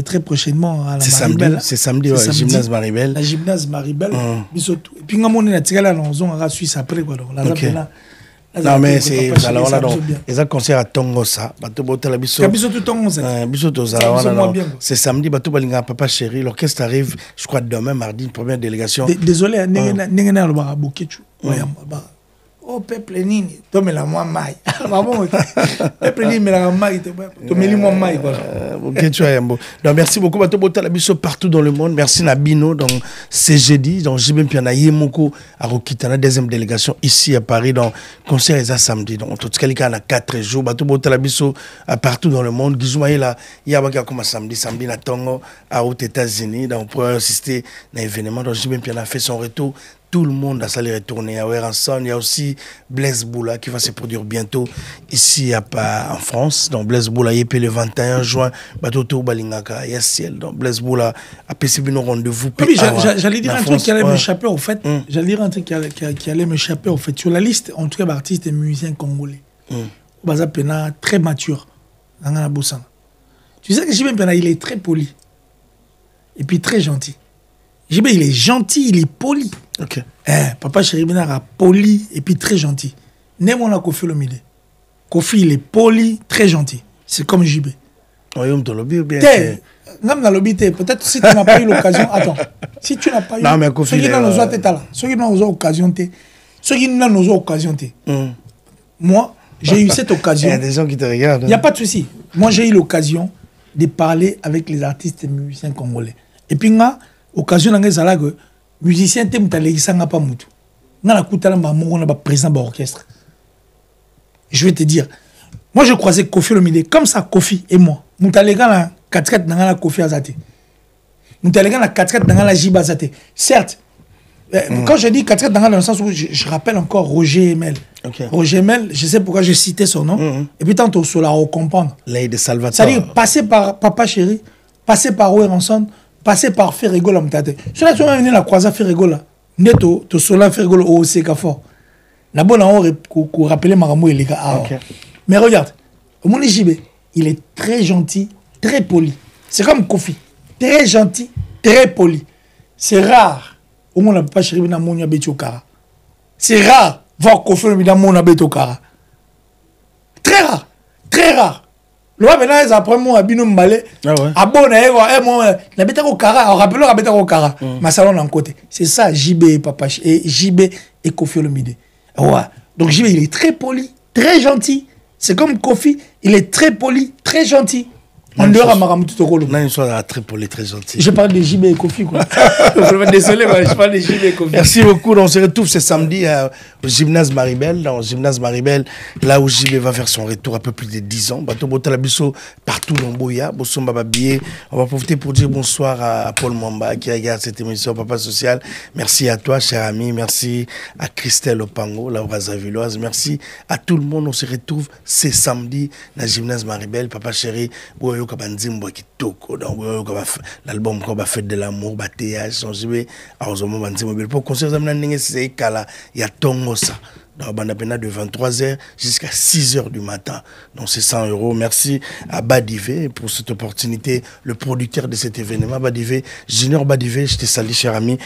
très prochainement à la Maribel. C'est samedi, ouais, gymnase Maribel. La gymnase Maribel. Et puis, on a tiré la maison à Suisse après. Non, mais c'est. Alors, là, ils ont concert à Tongosa. C'est samedi, Papa Chéri. L'orchestre arrive, je crois, demain, mardi, une première délégation. Désolé, oh, peuple nini, tu me la moi maï. Peuple nini me la maï, tu me la maï. Donc merci beaucoup, partout dans le monde. Merci Nabino, donc c'est jeudi, donc j'ai même piana Yemoko à Rokitana, deuxième délégation ici à Paris, donc concert est à samedi. Donc tout ce qu'il y a 4 jours, partout dans le monde. Gizoumaï là, il y a comme samedi na Tongo, aux États-Unis, donc pour assister à l'événement. Donc j'ai même piana fait son retour. Tout le monde a s'allé retourner à Weranson. Il y a aussi Blaise Boula qui va se produire bientôt ici en France. Donc Blaise Boula, il est le 21 juin. Batoto Balingaka, il y a ciel. Donc Blaise Boula a passé nos rendez-vous. Oui, j'allais dire un truc qui allait m'échapper au fait. J'allais dire un truc qui allait m'échapper au fait. Sur la liste, en tout cas, d'artistes et musiciens congolais. Baza Pena, très mature. Tu sais que Jibé Pena, il est très poli. Et puis très gentil. Jibé, il est gentil, il est poli. Ok. Papa Chéri Benara, poli et puis très gentil. Némon a Kofi Olomide. Kofi, il est poli, très gentil. C'est comme JB. Peut-être si tu n'as pas eu l'occasion. Attends. Si tu n'as pas eu. Non, mais Kofi. Ceux qui n'ont occasion. Ceux qui n'ont occasion. Moi, j'ai eu cette occasion. Il y a des gens qui te regardent. Il n'y a pas de souci. Moi, j'ai eu l'occasion de parler avec les artistes et musiciens congolais. Et puis, moi, occasion dans que musicien te mutalekisanga pas mutu na kutala mamongo na ba président ba orchestre. Je vais te dire, moi je croisais Kofi Olomide comme ça. Kofi et moi mutalega na 4-4 dans la Kofi Azate, mutalega na 4-4 dans la Jiba Azate. Certes, quand je dis 4-4 dans le sens où je rappelle encore Roger Emel. Roger Emel, je sais pourquoi je citais son nom. Et puis tantôt sur la comprendre l'aide de Salvatore, c'est-à-dire passer par Papa Chéri, passer par Weranson, passer par Ferrego la mutate. Sur la tournée venir la croisa Ferrego là. Neto to sola Ferrego au Sekafor. La bonne en pour rappeler Maramou et les gars. Mais regarde, mon JB, il est très gentil, très poli. C'est comme Kofi, très gentil, très poli. C'est rare. Au moins, on n'a pas chéri dans mon Betokara. C'est rare voir Kofi dans mon Betokara. Très rare, très rare. Le roi maintenant, après moi, à Bino Mbale, à Bonaïgo, moi, la bête au Kara, on rappelle la bête au Kara, ma salon en côté. C'est ça, JB et Papa, et JB et Kofi Olomide. Ouais. Donc JB, il est très poli, très gentil. C'est comme Kofi, il est très poli, très gentil. On dehors à Maramoutou Tokolo. Non, il soit très poli, très gentil. Je parle de JB et Kofi, quoi. Désolé, je parle de JB et Kofi. Merci beaucoup. On se retrouve ce samedi au gymnase Maribel. Dans le gymnase Maribel, là où JB va faire son retour un peu plus de 10 ans. Bato Botalabiso, partout dans Boya, Bossomba Babié. On va profiter pour dire bonsoir à Paul Mwamba qui regarde cette émission Papa Social. Merci à toi, cher ami. Merci à Christelle Opango, la Brazavilloise. Merci à tout le monde. On se retrouve ce samedi dans le gymnase Maribel. Papa Chéri, l'album qu'on va faire de l'amour, bâtillage, pour concert il y a Tongosa. Donc, de 23h jusqu'à 6h du matin. Donc, c'est 100 €. Merci à Badivé pour cette opportunité, le producteur de cet événement. Badivé, Junior Badivé, je te salue, cher ami.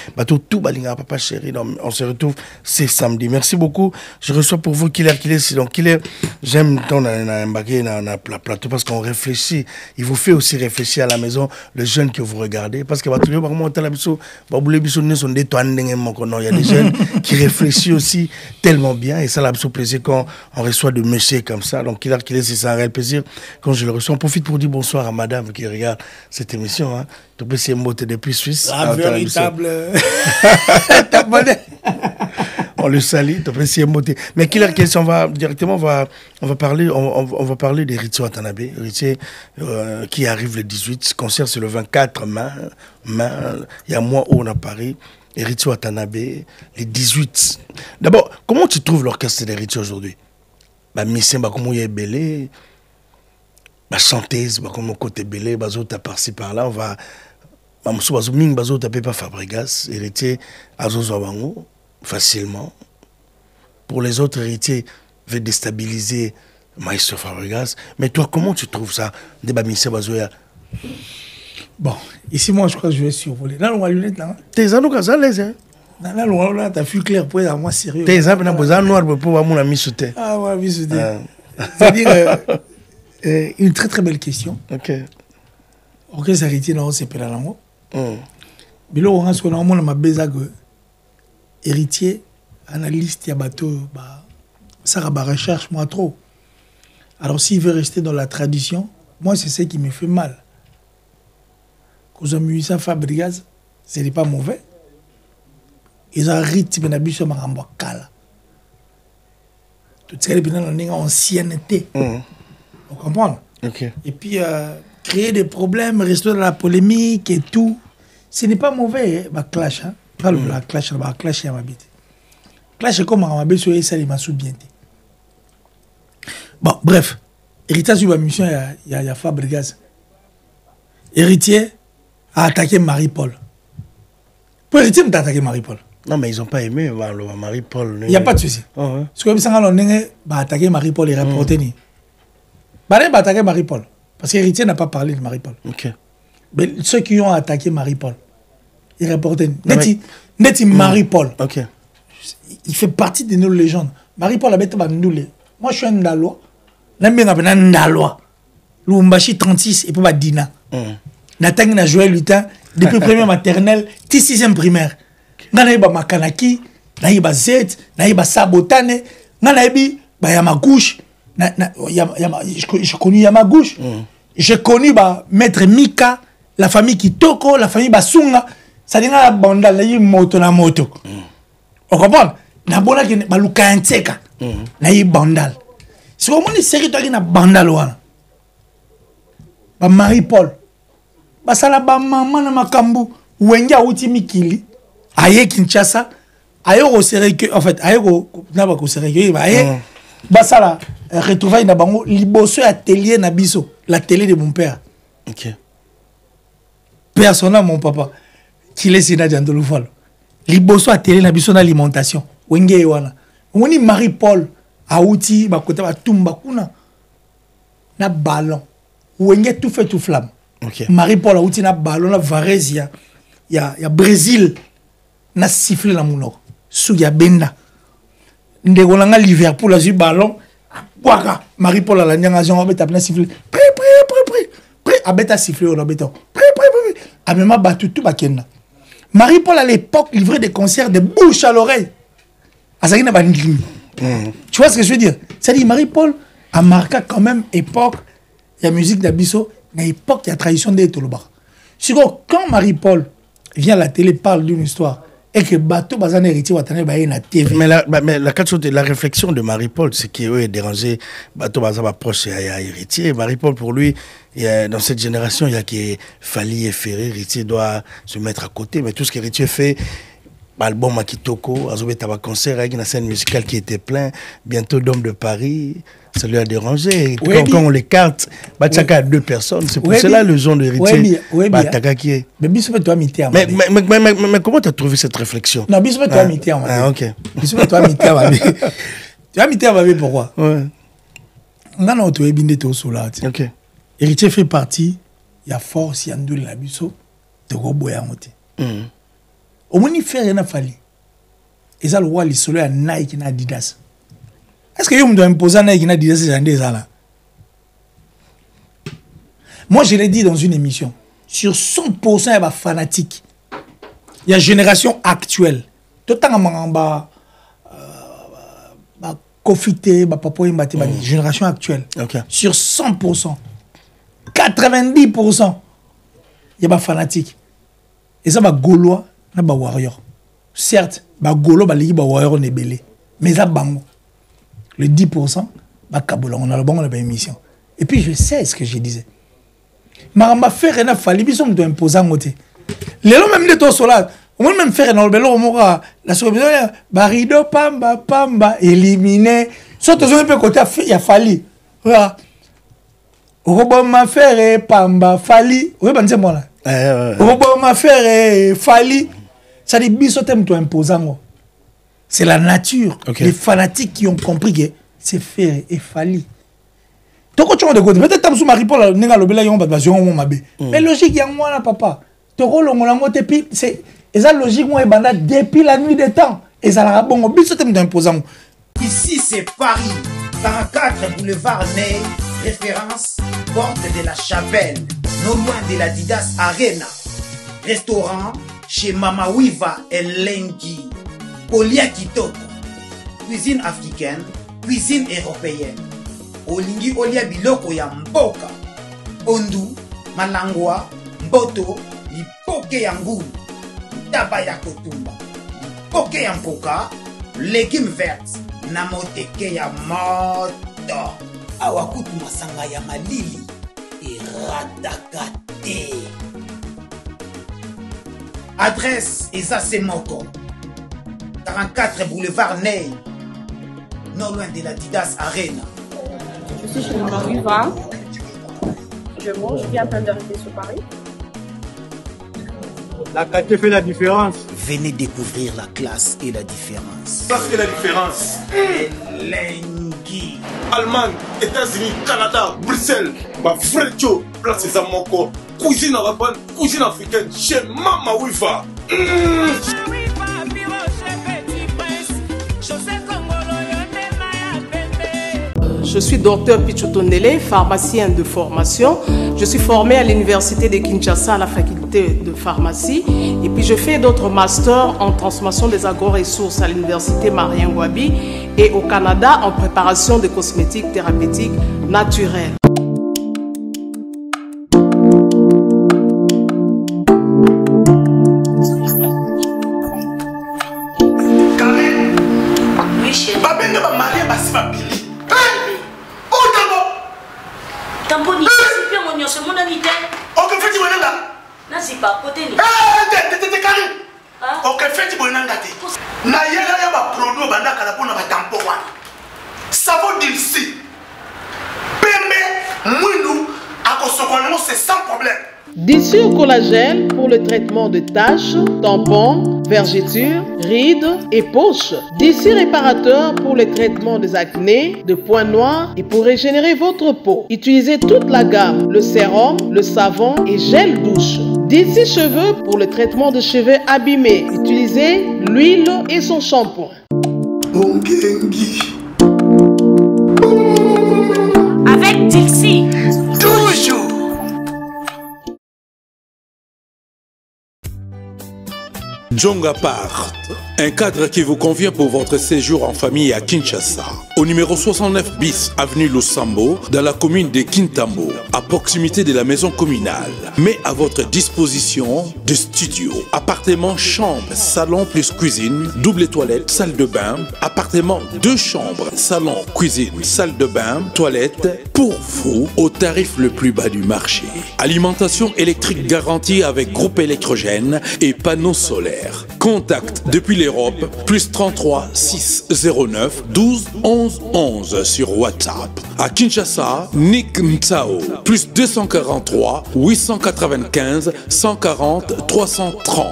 Tout Balinga, Papa Chéri. Donc, on se retrouve ce samedi. Merci beaucoup. Je reçois pour vous Killer. Donc, Killer, j'aime ton embarquer dans la plateau parce qu'on réfléchit. Il vous fait aussi réfléchir à la maison, le jeune que vous regardez. Parce que, il y a des jeunes qui réfléchissent aussi tellement bien. quotidien et ça l'a absolument plaisir quand on reçoit de monsieur comme ça. Donc, c'est un réel plaisir quand je le reçois. On profite pour dire bonsoir à madame qui regarde cette émission. Hein. Tu peux essayer de monter depuis Suisse. La véritable... On le salue, tu peux essayer de monter. Mais qui la question, on va directement, on va parler d'Héritier Watanabe. Héritier qui arrive le 18, ce concert c'est le 24 mai. Il y a un mois où on a Paris. Héritier Watanabe, les 18. D'abord, comment tu trouves l'orchestre d'Héritier aujourd'hui? Mission, comment il est belé, chanteuse, comment côté belé, t'as par-ci par-là, on va. T'as pas Fabregas, Héritier, Azozowango, facilement. Pour les autres, Héritier veut déstabiliser Maestro Fabregas. Mais toi, comment tu trouves ça? Bon, ici, moi, je crois que je vais survoler. Là, on va lunette là. T'es un autre à l'aise, hein? Là, t'as vu clair pour être moi sérieux. T'es un peu noir pour avoir mon ami sauté. Ah, ouais, oui, sauté. C'est-à-dire, une très très belle question. Ok. Orchestre Héritier, non, c'est pas la langue. Mais là, on a ce qu'on a au monde, ma béza que Héritier, analyste, il y a bateau, ça va recherche, moi, trop. Alors, s'il veut rester dans la tradition, moi, c'est ce qui me fait mal. Quand on a mis ça, Fabregas, ce n'est pas mauvais. Ils ont un rythme de bûche à Kala. Tout ça, c'est une ancienneté. Vous comprenez? Okay. Et puis, créer des problèmes, rester dans la polémique et tout, ce n'est pas mauvais, hein, clash. Hein? Pas la clash, la clash, il y a ma bête. Clash, c'est comme un bête, ça, il m'a bien. Bon, bref. Héritier sur la mission, il y a Fabregas. Héritier a attaqué Marie-Paul. Pour Héritier, tu as attaqué Marie-Paul. Non, mais ils n'ont pas aimé Marie-Paul. Il n'y a pas de souci. Parce que si on a attaqué Marie-Paul, il rapportait. Il va attaquer Marie-Paul. Parce qu'Héritier n'a pas parlé de Marie-Paul. Mais ceux qui ont attaqué Marie-Paul, ils rapportaient. Neti Marie-Paul. Il fait partie de nos légendes. Marie-Paul a été bandoulé. Moi, je suis un Ndalois. N'aime bien un Ndalois. Lumbashi 36 et puis Dina. Natang n'a joué lutin depuis première maternelle, 6e primaire. Nanaïba Makanaki, Naïba Z, Naïba Sabotane, Nanaïbi, Yamagouche. J'ai connu Yamagouche. J'ai connu Maître Mika, la famille Kitoko, la famille Basunga. Ça dit la bandale, la moto na moto. On comprend? Na bona ki baluka nteka. Na yi bandal. Si on moni série toi qui na bandal wana. Ba Marie-Paul. Ba sala ba mama na makambu wenga uti mikili. Aye Kinshasa, aye au Séréke en fait, aye au na ba ko Séréke, aye ba sala retrouvaille na bango liboso atelier na biso, la télé de mon père. OK. Personnellement mon papa qui laisse na Diandolo Fall. Liboso atelier na biso na alimentation. Wenge wana. Woni Marie-Paul a outi ba kota ba tumba kuna na ballon. Wenge tout fait tout flamme. OK. Marie-Paul a outi na ballon na Varesia. Ya Brésil na sifflé na munoko. Sou ya benda. Ndeko nga Liverpool a eu ballon. Waka Marie-Paul a la nyanga zon abeta na sifflé. Pré abeta sifflé on abeta. Pré. Amema batu tout bakenda. Marie-Paul à l'époque livrait des concerts de bouche à l'oreille. Azakina bandimi. Tu vois ce que je veux dire? C'est-à-dire Marie-Paul a marqué quand même époque la musique d'Abisso, une époque il y a tradition de Toloba. Quand Marie-Paul vient à la télé, parle d'une histoire et que bateau bazan héritier Watanabe est na TV. Mais la réflexion de Marie-Paul, c'est qu'il est dérangé bateau bazan proche à héritier. Marie-Paul pour lui, dans cette génération, il y a qui Fali et Ferré, héritier doit se mettre à côté, mais tout ce qu'héritier fait, album Makitoko, Azobé Taba concert avec une scène musicale qui était plein, bientôt Dôme de Paris, ça lui a dérangé. Quand on l'écarte, chacun a 2 personnes, c'est pour cela le genre de héritier. Mais Bissou toi mité. Mais comment tu as trouvé cette réflexion? Non, Bissou toi mité. Ah, ok. Bissou toi mité. Tu as mité avec pourquoi? Ouais. On a notre webinde tout sous là. Ok. Héritier fait partie, il y a force, il y a Ndoul la Bissou, de Roboya Moté. Au moins, il fait rien à Fali. Et ça, le roi, il solo à Nike et Adidas. Est-ce que vous doit imposer Nike et Adidas ces années là? Moi, je l'ai dit dans une émission. Sur 100%, il y a des fanatiques. Il y a une génération actuelle. Tout le temps, Kofité, papa Mbate, génération actuelle. Sur 100%, 90%, il y a des fanatiques. Et ça, les Gaulois, les warriors. Certes, les Gaulois, les warriors, les belés. Mais ça, le 10%, les Kaboula, on a le bon, on a une émission. Et puis, je sais ce que je disais. Maramba faire un affaire, ils sont imposants. Les gens, même les tosolas, on va même faire un bel homme, la solution, Barido, Pamba, éliminé. Surtout, on peut côté, il y a fallu. Voilà. Robot m'a fait Pamba, Fali. Oui, ben c'est moi là. Robot m'a fait Fali. Ça dit, bisotem toi imposant. C'est la nature. Les fanatiques qui ont compris que c'est faire et Fali. Donc, tu vois de côté. Peut-être que tu as Marie-Paul, mais logique, il y a moi là, papa. Tu c'est ça logique, moi, depuis la nuit des temps. Et ça la bon, bisotem toi imposant. Ici, c'est Paris, 44 boulevard Ney, référence porte de la Chapelle, non loin de la Didas Arena. Restaurant chez Mama Wiva et Lengi. Kolia Kitoko. Cuisine africaine, cuisine européenne. Olingi Olia Biloko ya Mboka. Ondu, Malangwa, Mboto, Lipoke ya Ngulu, Taba ya Kotumba, Lipoke ya Mpoka, légumes verts. Namoteke ya moto awakutu masanga ya malili iradakate. Adresse Eza Semoko 44 boulevard Ney, non loin de la Didas Arena. Je suis chez Mama Wiva. Je mange, je viens à peine d'arriver sur Paris. La qualité fait la différence. Venez découvrir la classe et la différence. Ça c'est la différence. Lengi. Allemagne, États-Unis, Canada, Bruxelles. Ma frère Tio, place les amoko. Cuisine arabe, cuisine africaine chez Mama Wiva. Je suis docteur Pichotondele, pharmacien de formation. Je suis formé à l'université de Kinshasa à la faculté de pharmacie. Et puis je fais d'autres masters en transformation des agro-ressources à l'université Marien Ngouabi et au Canada en préparation de cosmétiques thérapeutiques naturelles. Tamponi, c'est bien mon c'est mon ami. Ok, fais-tu bonheur là? Non, c'est pas à côté. T'es carré. Ok, fais-tu bonheur là? Naïla y'a ma produit banda kalapona ba tampon wana. Savon d'ici. Pembe, mounou, à Kosokono, c'est sans problème. D'ici au collagène pour le traitement de taches, tampons, vergetures, rides et poches. D'ici réparateur pour le traitement des acnés, de points noirs et pour régénérer votre peau. Utilisez toute la gamme, le sérum, le savon et gel douche. D'ici cheveux pour le traitement de cheveux abîmés. Utilisez l'huile et son shampoing. Avec Dixie. Toujours. Djonga Part, un cadre qui vous convient pour votre séjour en famille à Kinshasa. Au numéro 69 bis, avenue Lusambo, dans la commune de Kintambo, à proximité de la maison communale. Mais à votre disposition de studio, appartement, chambre, salon plus cuisine, double toilette, salle de bain, appartement, 2 chambres, salon, cuisine, salle de bain, toilette, pour vous, au tarif le plus bas du marché. Alimentation électrique garantie avec groupe électrogène et panneaux solaires. Contact depuis l'Europe, plus 33 609 12 11 11 sur WhatsApp. À Kinshasa, Nick Mtsao, plus 243 895 140 330.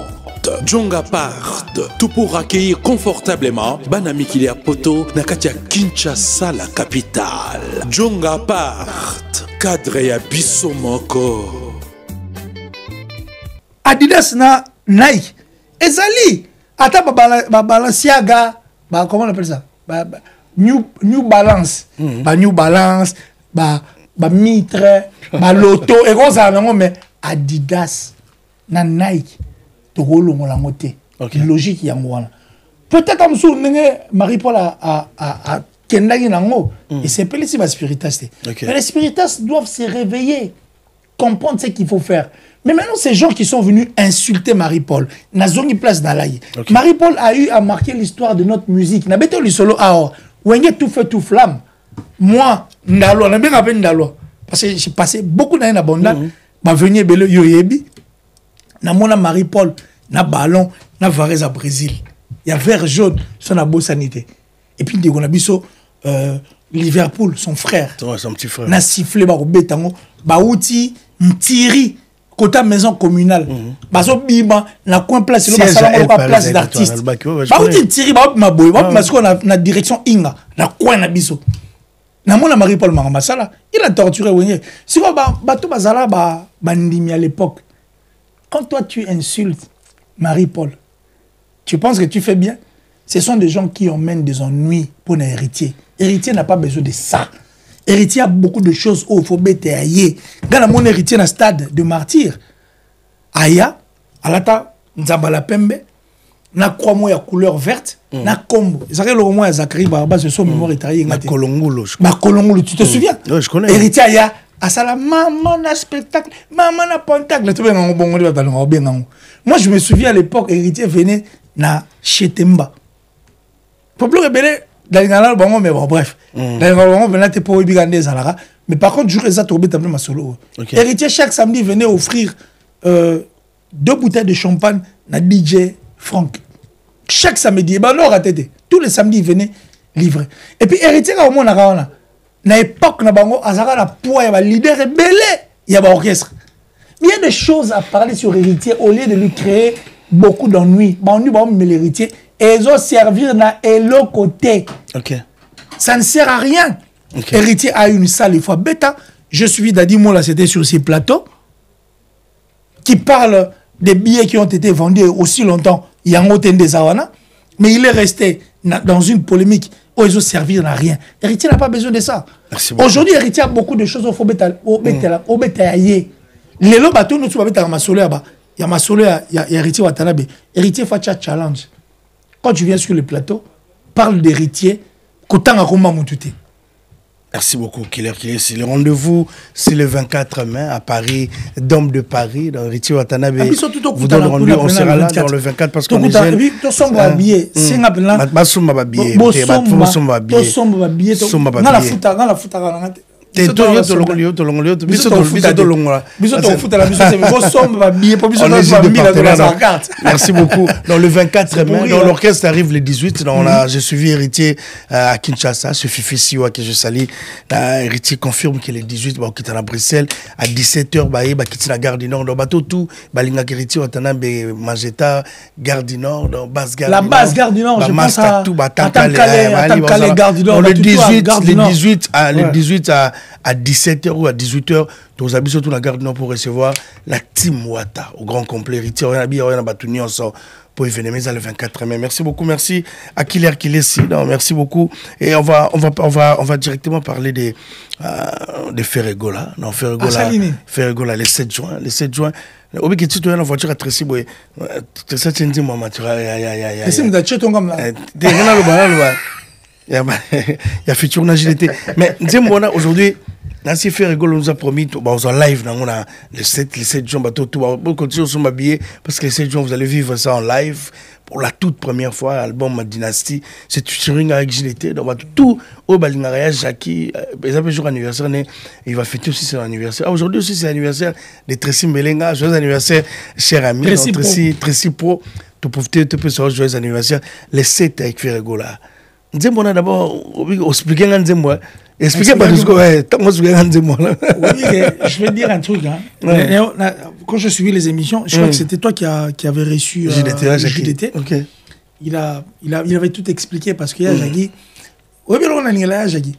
Djonga Part, tout pour accueillir confortablement Banami Kilia Poto Nakatia Kinshasa, la capitale. Djonga Part, cadre ya Bissomoko. Adidas na Nike. Ezali, ata Balenciaga, comment on appelle ça? New Balance, New Balance, Mitre, Lotto, et comme ça, mais Adidas, na Nike, Togolo Molangote, logique Yangwana. Peut-être en dessous, Marie-Paul a kendaki nango et c'est pas les spiritas. Mais les spiritas doivent se réveiller, comprendre ce qu'il faut faire. Mais maintenant, ces gens qui sont venus insulter Marie-Paul, Nazongi place d'Alaï. Marie-Paul a eu à marquer l'histoire de notre musique. N'a pas eu le solo à Wenge tout feu, tout flamme. Moi, Ndalo, on a bien rappelé Ndalo. Parce que j'ai passé beaucoup d'années à Bonda. Ma venue Belo Yoyebi. Na mona Marie-Paul, na ballon, na Varese à Brésil. Il y a vert jaune, son abo sanité. Et puis, on a biso Liverpool, son frère. Son petit frère. Na sifflé, ba Betango, ba outi, Mtiri. Côté maison communale, baso bima na coin place le salon pas place d'artiste. Ba outi Thierry ba ma boy, ba parce qu'on a direction Inga, na coin na biso. Na mona Marie-Paul Masala, il a torturé Wenye. Si ba to bazala ba bandimi à l'époque. Quand toi tu insultes Marie-Paul, tu penses que tu fais bien? Ce sont des gens qui emmènent des ennuis pour un héritier. Héritier n'a pas besoin de ça. Héritier a beaucoup de choses où il faut mettre aïe. Dans mon héritier dans le stade de martyr, Aya, Alata, Nzabala Pembe, na croix moi à couleur verte, na combo. Ça le roman à Zachary Barba, ce sont mémoire étayée. Ma Kolongolo. Ma Kolongolo, tu te souviens? Oui, je connais. Héritier Aya, à ça la maman na spectacle, maman na pontacle. Moi je me souviens à l'époque, héritier venait na Chetemba. Pour plus rebelle. Mais bon, bref. Mais par contre, je reste ma solo. Héritier, chaque samedi, venait offrir 2 bouteilles de champagne à DJ Franck. Chaque samedi. Tous les samedis, il venait livrer. Et puis, héritier, au moins, à l'époque, il y a un leader rebelle, il y a un orchestre. Mais il y a des choses à parler sur héritier au lieu de lui créer beaucoup d'ennuis. Mais l'héritier. Et ils ont servi dans l'autre côté. Ça ne sert à rien. Héritier a une salle, il faut bêta. Je suis Dadi Mola, c'était sur ces plateaux, qui parle des billets qui ont été vendus aussi longtemps. Il y a un des Awana, mais il est resté dans une polémique où ils ont servi dans rien. Héritier n'a pas besoin de ça. Aujourd'hui, Héritier a beaucoup de choses au faut bêta. Au bêta, les bateaux, nous sommes à ma solaire. Il y a ma solaire, il y a Héritier Watanabe. Héritier Facha Challenge. Quand tu viens sur le plateau, parle d'héritier, merci beaucoup, Killer. Le rendez-vous, c'est le 24 mai à Paris, Dôme de Paris, dans Héritier Watanabe. Vous donne rendez-vous, on sera là dans le 24 parce qu'on est jeune. Nous sommes habillés. Nous sommes habillés. On merci beaucoup. Dans le 24 mai, l'orchestre arrive le 18. Je suis héritier à Kinshasa, ce Fifi Siwa que je salue. Héritier confirme qu'il est 18, qui est à Bruxelles. À 17h, qui est à Gare du Nord. Dans bateau tout, Balinga héritier Watanabe Mageta, Gare du Nord, dans Basse Gare. La Basse Gare du Nord, je pense à Tankale, Gare du Nord. Le 18 à 17h ou à 18h, nous avons surtout la Gare du Nord pour recevoir la Team Wata au grand complet. Pour y venir, mais le 24 mai. Merci beaucoup, merci à Killer ici. Merci beaucoup. Et on va directement parler de Ferregola. Non, Ferregola, le 7 juin. Le 7 juin. Au bout de tu as une voiture à Tracy Boy. Tu sais, tu dis, moi, tu as. Il y a futur agilité. Mais aujourd'hui, Nancy Ferregola nous a promis, on a live, le 7 juin, on continue sur m'habiller, parce que le 7 juin, vous allez vivre ça en live, pour la toute première fois, album Dynastie, c'est featuring avec agilité, donc tout, au Balingaria, Jackie, exemple, jour anniversaire, il va fêter aussi son anniversaire. Aujourd'hui aussi, c'est l'anniversaire de Tracy Melenga, joyeux anniversaire, cher ami, Tracy Pro, tu peux savoir joyeux anniversaire, le 7 avec Ferregola. Nzembo na d'abord expliquer Nzembo. Expliquez pas tout je vais dire un truc. Quand je suivis les émissions, je crois que c'était toi qui avais reçu JDT. Il avait tout expliqué parce qu'il y a Jagui. Oui, mais on a l'ingala Jagui.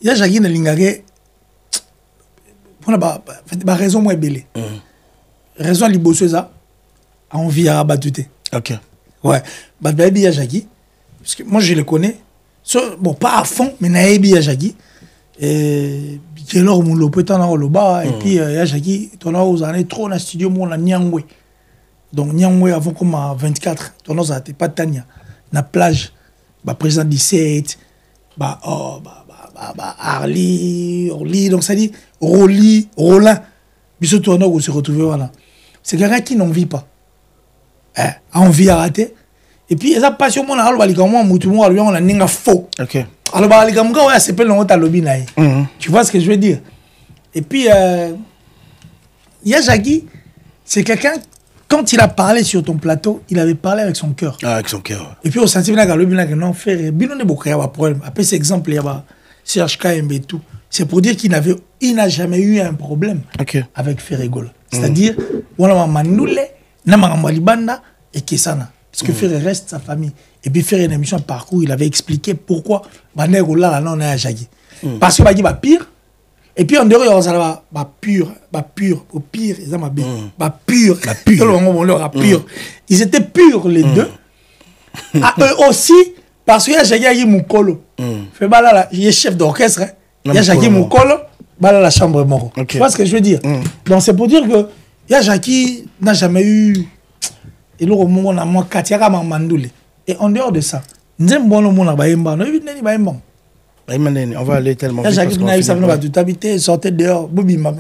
Il y a Jagui na lingare. Pour la raison moins belle. Raison libosseuse a envie à abattre. OK. Ouais, Baby Yajagi, parce que moi je le connais, bon pas à fond, mais Naebi Yajagi, et puis alors mon lopetan dans le bas, et puis Yajagi, ton as aux années trop dans le studio, mon la Nyangwe, donc Nyangwe avant comme à 24, ton as a été pas Tania, na plage, président 17, Arli, Orly, donc ça dit Rolly, Rollin. Bissot tournant où se retrouver voilà. C'est quelqu'un qui n'en vit pas. A envie à rater. Et puis, il y a passion, on a un faux. Alors, tu vois ce que je veux dire? Et puis, Yajagi, c'est quelqu'un, quand il a parlé sur ton plateau, il avait parlé avec son cœur. Ah, avec son cœur. Et puis, au sentiment que non, faire, il y a un problème. Après, cet exemple, il y a CHKMB et tout. C'est pour dire qu'il n'a jamais eu un problème avec Ferregola. C'est-à-dire, on a Mandoule, Namarambalibanna et Kesana. Parce que Ferre reste sa famille. Et puis faire une émission de parcours, il avait expliqué pourquoi Banegola non a Jagi. Parce que Bagi va pire. Et puis en dehors, il y a pur, au pire, ils ont pur. Tout le monde leur pur. Ils étaient purs les deux. À eux aussi, parce qu'il y a Jagi Moukolo. Il est chef d'orchestre. Il y a Jackie Moukolo, la chambre mort. Tu vois ce que je veux dire? Donc c'est pour dire que Jackie n'a jamais eu. Et là, on a moins Katia Mandoule. Et en dehors de ça, on va aller tellement vite. Jackie n'a eu ça, tout habité, sortait dehors, Bobima,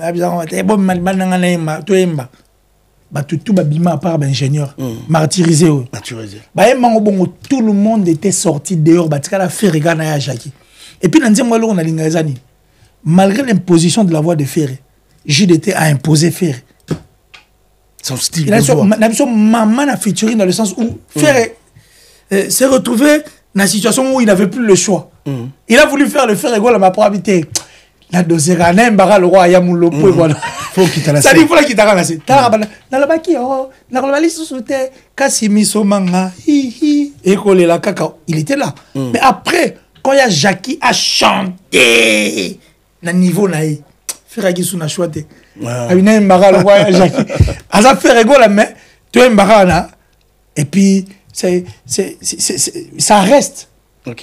tout babima à part l'ingénieur, martyrisé. Tout le monde était sorti dehors, Jackie. Et puis, on a malgré l'imposition de la voie de Ferré, JDT a imposé Ferré. Son style. Il a maman a featuring dans le sens où Ferré s'est retrouvé dans une situation où il n'avait plus le choix. Il a voulu faire le Ferré à ma probabilité. La dosée le roi Yamulo. Faut qu'il t'a laissé. Ça dit, faut qu'il t'a ramassé. Dans la baki, la robaliste sautait, Kassimi Somanga, école la cacao. Il était là. Mais après, quand il y a Jackie a chanté, le niveau naï, Ferragui sous na chouette. Abina Mbara le roi Jackie. Asa Ferrego la main, tu es Mbara et puis ça reste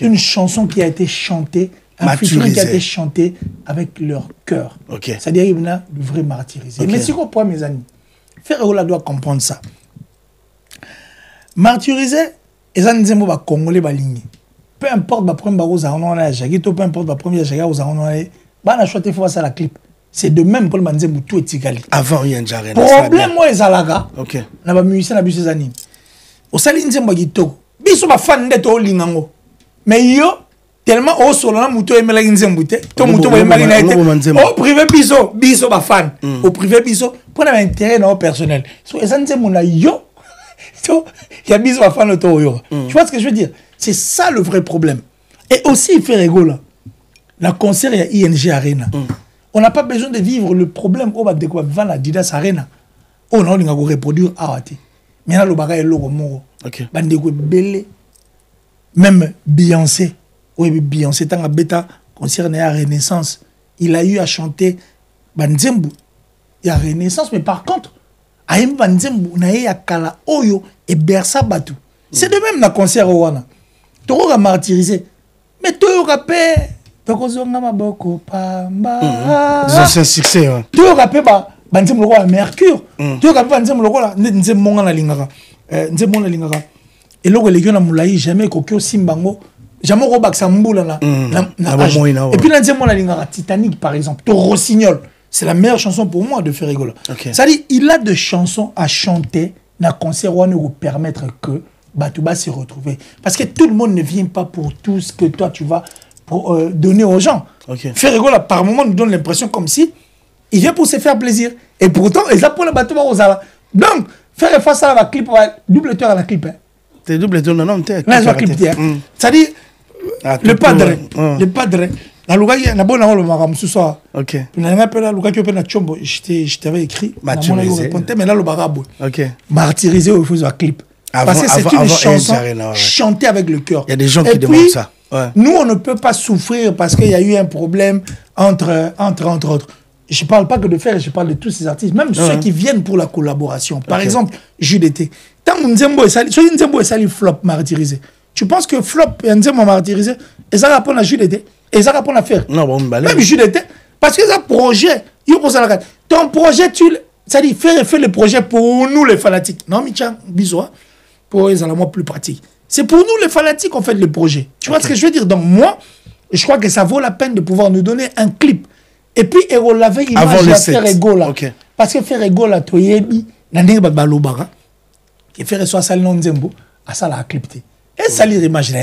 une chanson qui a été chantée, un featuring qui a été chanté avec leur cœur. C'est-à-dire qu'il y a le vrai martyrisé. Mais si on prend mes amis, Ferrego doit comprendre ça. Martyrisé, et ça nous aime Congolais baligné. Peu importe la première chose on a Jackie, peu importe la première chose on a bah na choité faut ça la clip. C'est de même pour le manzembu tout etigali. Avant rien de jarre. Problème moi ezalaga. OK. Na ba musicien na biso zani. O sali nzembo gitoko. Biso ba fan de to lingango. Mais yo tellement au solo na muto emela nzembu te. To muto ba emela na été. Au privé biso ba fan. Au privé biso pour un intérêt non personnel. So ezanzembo na yo. So ya biso ba fan to yo. Tu vois ce que je veux dire? C'est ça le vrai problème. Et aussi il fait rigoler. La concert il y a ING Arena. On n'a pas besoin de vivre le problème au bas de quoi vivant la Didas Arena. On a reproduire Awati. Mais là le bagage est lourd moro. Bande de belé. Même Beyoncé. Oui, Beyoncé tant à bêta concert à Renaissance. Il a eu à chanter Banzembu. Il y a Renaissance mais par contre Aïm Banzembu na ya kala oyo et Bersa Batu. C'est de même la concert au wana. Toro a martyrisé. Mais Toyo rapé c'est un succès. Tu as rappelé Banzem le roi Mercure. Tu as rappelé Banzem le roi Nzem Monga Lingara. Nzem Monga Lingara. Et là, les gens n'ont jamais Kokyo Simbango. Jamais Robak Samboula là. Et puis Nzem Monga Lingara, Titanic par exemple. To Rossignol. C'est la meilleure chanson pour moi de faire rigoler. Ça dit, il a des chansons à chanter dans le concert où nous permettre que Batouba se retrouve. Parce que tout le monde ne vient pas pour tout ce que toi tu vas pour donner aux gens. Ferrego, par moment, nous donne l'impression comme si il vient pour se faire plaisir. Et pourtant, ils apprennent le bateau aux ala. Donc, faire face à la clip, double tour à la clip. T'es double tour, non, t'es. Ça dit, le padre, la Louga, il y a un bon rôle, maram, ce soir. Ok. Il y a un peu la Louga qui est un chombo. Je t'avais écrit. Martyrisé. Mais là, le barabou. Ok. Martyrisé au fond de la clip. Parce que c'est une chanson chantée avec le cœur. Il y a des gens qui demandent ça. Nous, on ne peut pas souffrir parce qu'il y a eu un problème entre autres. Je ne parle pas que de faire, je parle de tous ces artistes, même ceux qui viennent pour la collaboration. Par exemple, JDT. Tant que Nzembo est sali flop martyrisé. Tu penses que flop et Nzembo martyrisé, et ça répond à JDT, et ça répond à faire. Non, bon, même JDT, parce que c'est un projet. Ton projet, ça dit faire le projet pour nous les fanatiques. Non, Michan, bisous. Pour eux, c'est la plus pratique. C'est pour nous les fanatiques en fait le projet. Tu vois ce que je veux dire? Donc moi, je crois que ça vaut la peine de pouvoir nous donner un clip. Et puis on l'avait image à faire Egola. Parce que faire Egola toyebi nandenge balobara. Et faire soit sali non nzembo, à ça la clipté. Et ça lire image là.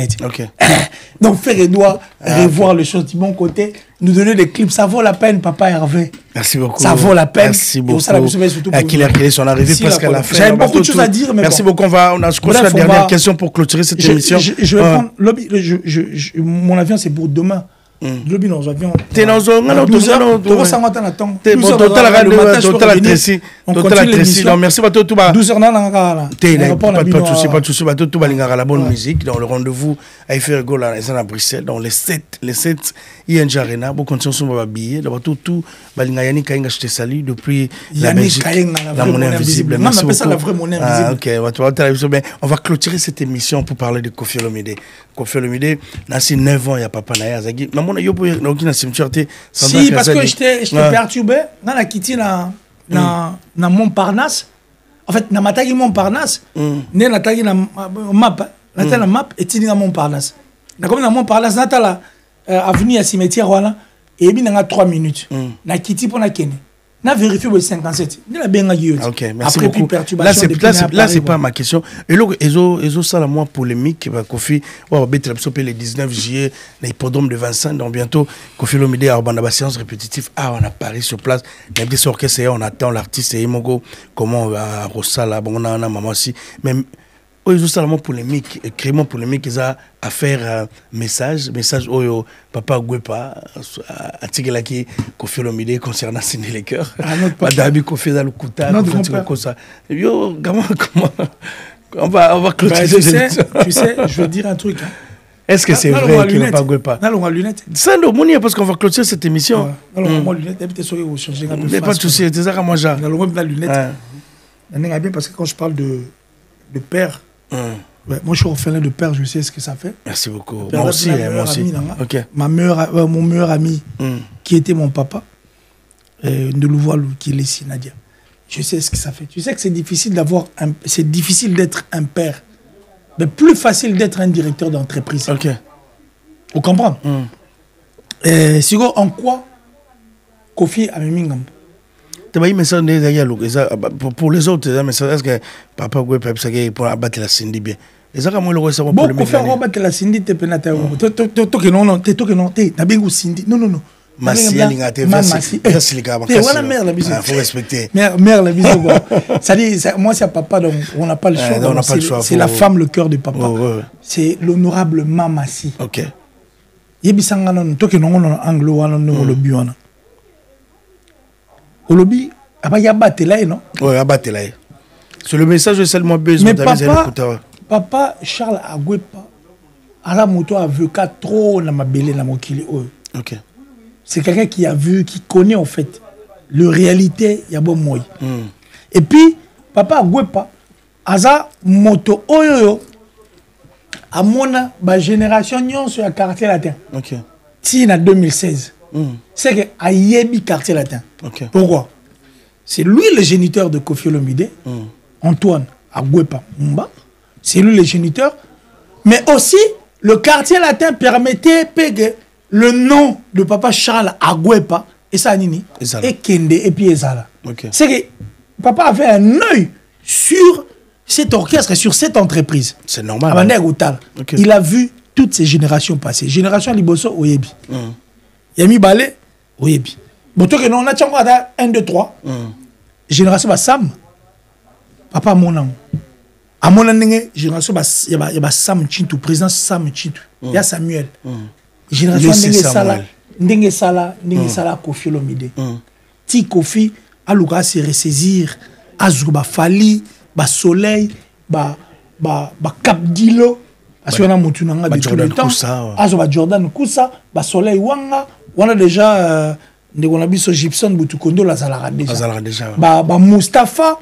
Donc faire doit revoir les choses du bon côté, nous donner des clips, ça vaut la peine papa Hervé. Merci beaucoup. Ça vaut la peine. Merci beaucoup. Qu'ils sont arrivés presque à la fin. J'avais beaucoup de choses à dire. Mais merci beaucoup. On a je crois la dernière question pour clôturer cette émission. Je vais prendre mon avion, c'est pour demain. Lobby dans l'avion. T'es dans un merci à toi. 12h pas de souci. Tout la bonne musique dans le rendez-vous à faire go là à Bruxelles dans les 7 ING Arena. Bon continuer sur ma billet d'abord tout balinga yani kainga je te salue depuis la Belgique la monnaie invisible. Merci beaucoup. On va clôturer cette émission pour parler de Koffi Olomide. Koffi Olomide, là c'est 9 ans il y a papa na Yazagi. Si, parce que je t'ai perturbé, dans la kitty na Montparnasse. En fait, na matagi Montparnasse, né na tagi na map, na map et tini na Montparnasse. Na comme na Montparnasse, na la avenue à cimetière voilà, et bien na 3 minutes. Na kitty pour na kene. Na vérifié le 57. Ok, merci beaucoup. Là, c'est pas ma question. Et là, ils ça la moins polémique. Koffi, on va mettre le 19 juillet, l'hippodrome de Vincennes. Donc bientôt, Koffi Olomide a une séance répétitive. Ah, on a Paris sur place. Il y a des orchestres, on attend l'artiste et Imogo. Comment on va Rossala, bon, on a maman aussi. Mais ils ont ça la moins polémique. Crément polémique, ils ont à faire message oyo papa Gwepa atikelaki Koffi Olomide concernant Ciné les cœurs Madabi Koffi dans le Kouta comme ça yo comment on va clôturer tu sais je veux dire un truc est-ce que c'est vrai qu'il n'a pas Gwepa non lunette ça le moni parce qu'on va clôturer cette émission non lunette peut-être sur au changer un peu mais pas de souci c'est ça moi j'ai la lunette bien parce que quand je parle de père. Ouais, moi je suis orphelin de père, je sais ce que ça fait. Merci beaucoup. Moi aussi. Okay. Mon meilleur ami, qui était mon papa, de Louvoilou, qui est ici, Nadia. Je sais ce que ça fait. Tu sais que c'est difficile d'être un père, mais plus facile d'être un directeur d'entreprise. Ok. Vous comprenez? Sigo, en quoi Koffi a mis Ngambo? Pour les autres, est-ce que papa Gwepa pour abattre la Cindy bien? Est-ce que moi le reste bon pour faire abattre la Cindy te penata non Cindy non Massi voilà mère la bisou faut respecter mère la bisou ça dit moi c'est papa donc on n'a pas le choix c'est la femme le cœur de papa c'est l'honorable Mamassi. OK yebisanga non to que non anglo wana no le biona Olobi, il y a battelé, non? Oui, il y a battelé. C'est le message de seulement besoin de papa Charles Agwepa, à la moto avocat trop dans ma belle dans mon kili. Ok. C'est quelqu'un qui a vu, qui connaît en fait la réalité, il y a bon moi. Et puis, papa Agwepa, Aza moto oyoyo, à mon génération sur le quartier latin. Ok. Si en 2016. C'est que Ayebi quartier latin. Okay. Pourquoi? C'est lui le géniteur de Koffi Olomide, Antoine Agwepa Mumba. C'est lui le géniteur. Mais aussi, le quartier latin permettait que le nom de papa Charles Agwepa et ça nini et Kende et puis Ezala. Okay. C'est que papa avait un œil sur cet orchestre, sur cette entreprise. C'est normal. Okay. Il a vu toutes ces générations passées. Génération Liboso Oyebi. Yami Balé, oui. Bon, toi que non, on a 1, 2, 3. Génération Sam. Papa mon nom. À mon nom, génération il y a Sam Chintou, président Sam Chintou. Il y a Samuel. Génération Ndenge Sala, Koffi Olomide. Ti Koffi, Alouka se ressaisir. Azouba Fali, Soleil, Cap Dilo. Parce qu'on a monté depuis le temps. Azoba Jordan Koussa, Soleil Wanga. On a déjà on a vu ce Gibson Boutukondo la Zalara déjà. Mustapha.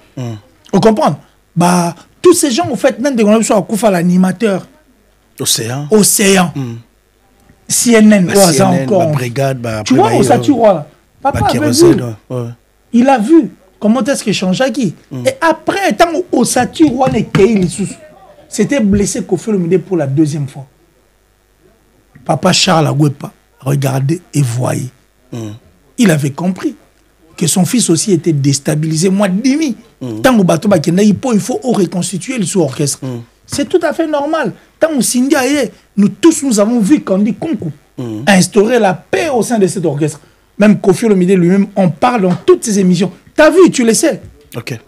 On comprend. Tous ces gens en fait on a vu à Koufa l'animateur. Océan. CNN encore. Brigade. Tu vois au Saturoi. Papa avait vu. Il a vu comment est-ce qu'il change qui. Et après tant au Saturoi les pays les sous. c'était blessé Kofi Olomide pour la deuxième fois. Papa Charles Agwepa regardait et voyait. Il avait compris que son fils aussi était déstabilisé. Moi, demi, tant que bateau il faut reconstituer le sous-orchestre. C'est tout à fait normal. Tant que Cindy Aye, nous tous nous avons vu Kandi Konkou instaurer la paix au sein de cet orchestre. Même Kofi Olomide lui-même, on parle dans toutes ses émissions. T'as vu, tu le sais.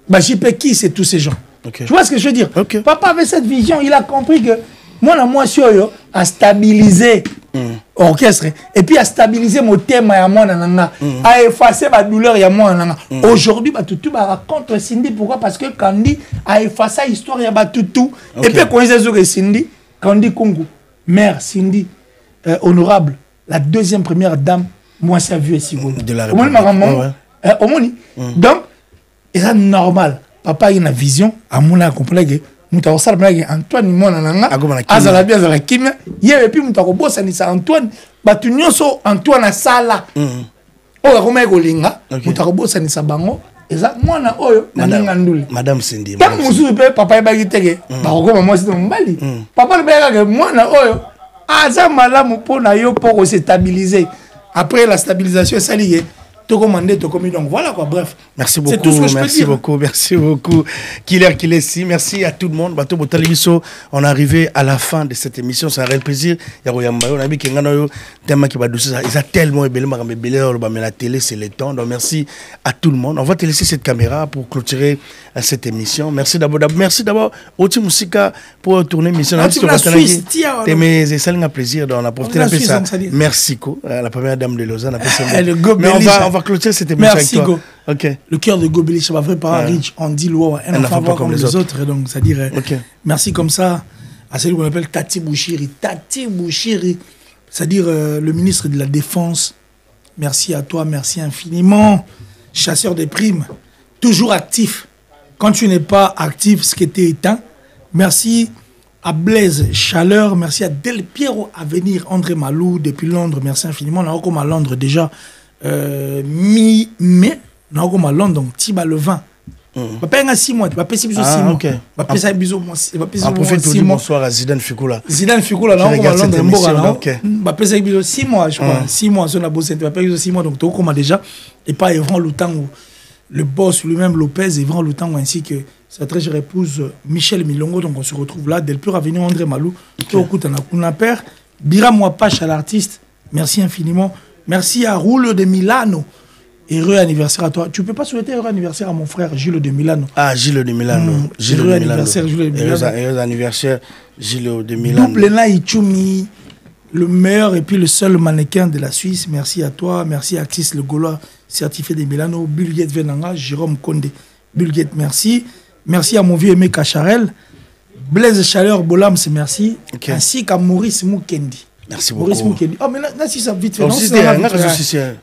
Bah, JP qui c'est tous ces gens. Tu vois ce que je veux dire? Papa avait cette vision, il a compris que moi, a stabilisé l'orchestre et puis a stabilisé mon thème a effacé ma douleur aujourd'hui tout raconte Cindy. Pourquoi? Parce que Kandi a effacé l'histoire Toutou et puis quand ils Cindy Kandi Kongo mère Cindy honorable la deuxième première dame moi ça vu ici de la République donc c'est normal. Papa il a une vision à mon accompagné Antoine Monananga azala bien azala kimia ye et puis mutako bossa ni sa Antoine batu nyonso Antoine asala oyo akoma ekolinga mutako bossa ni sa bango eza mwana oyo nananga nduli Madame Cindy tant mususu pe papa ebaki teke bakokoma mwasi to mbali papa lebeka ke mwana oyo aza malamu mpona yo pour se stabiliser après la stabilisation esali donc voilà quoi, bref. Merci beaucoup, merci beaucoup, merci beaucoup. Killer Kilesi, merci à tout le monde. Bato Botalibiso, on est arrivé à la fin de cette émission, c'est un réel plaisir. On a vu qu'il y a un thème qui va doucer, ils ont tellement ébélé, mais la télé c'est le temps. Donc merci à tout le monde. On va te laisser cette caméra pour clôturer cette émission. Merci d'abord Oti Moussika pour tourner l'émission. Mais c'est un plaisir, on a profité de ça. Merci la première dame de Lausanne. Mais on va clôturer cette émission. Merci Go. Le cœur de Gobelich, ça va vrai par Rich, on dit loi, un enfant pas comme les autres. Donc, c'est-à-dire, merci comme ça à celui qu'on appelle Tati Bouchiri. Tati Bouchiri, c'est-à-dire le ministre de la Défense. Merci à toi, merci infiniment. Chasseur des primes, toujours actif. Quand tu n'es pas actif, ce qui était éteint. Merci à Blaise Chaleur, merci à Del Piero à venir, André Malou depuis Londres, merci infiniment. On a comme à Londres déjà. Mi-mai, nous avons à Londres, donc Tiba le 20. Je vais 6 mois, je vais 6 mois. Je vais 6 mois. Bonsoir à Zidane Fikula. Zidane Fikula, nous avons à Londres, je vais 6 mois, je crois. 6 mois, on a bossé, je vais 6 mois, donc tu as déjà. Et pas Evran Loutango, le boss lui-même, Lopez, Evran Loutango, ainsi que sa très chère épouse Michel Milongo. Donc on se retrouve là. Del Pur a venu André Malou. On a père. Bira Mouapache à l'artiste. Merci infiniment. Merci à Roule de Milano. Heureux anniversaire à toi. Tu ne peux pas souhaiter heureux anniversaire à mon frère Gilles de Milano. Ah, Gilles de Milano. Heureux anniversaire, Gilles de Milano. Heureux anniversaire, Gilles de Milano. Double Ichumi, le meilleur et puis le seul mannequin de la Suisse. Merci à toi. Merci à Axis Le Gaulois, certifié de Milano. Bulguette Venanga, Jérôme Condé. Bulguette, merci. Merci à mon vieux aimé Cacharel. Blaise Chaleur Bolam, c'est merci. Ainsi qu'à Maurice Moukendi. Merci beaucoup. Maurice Moukendi. Oh, mais là, si ça vite fait.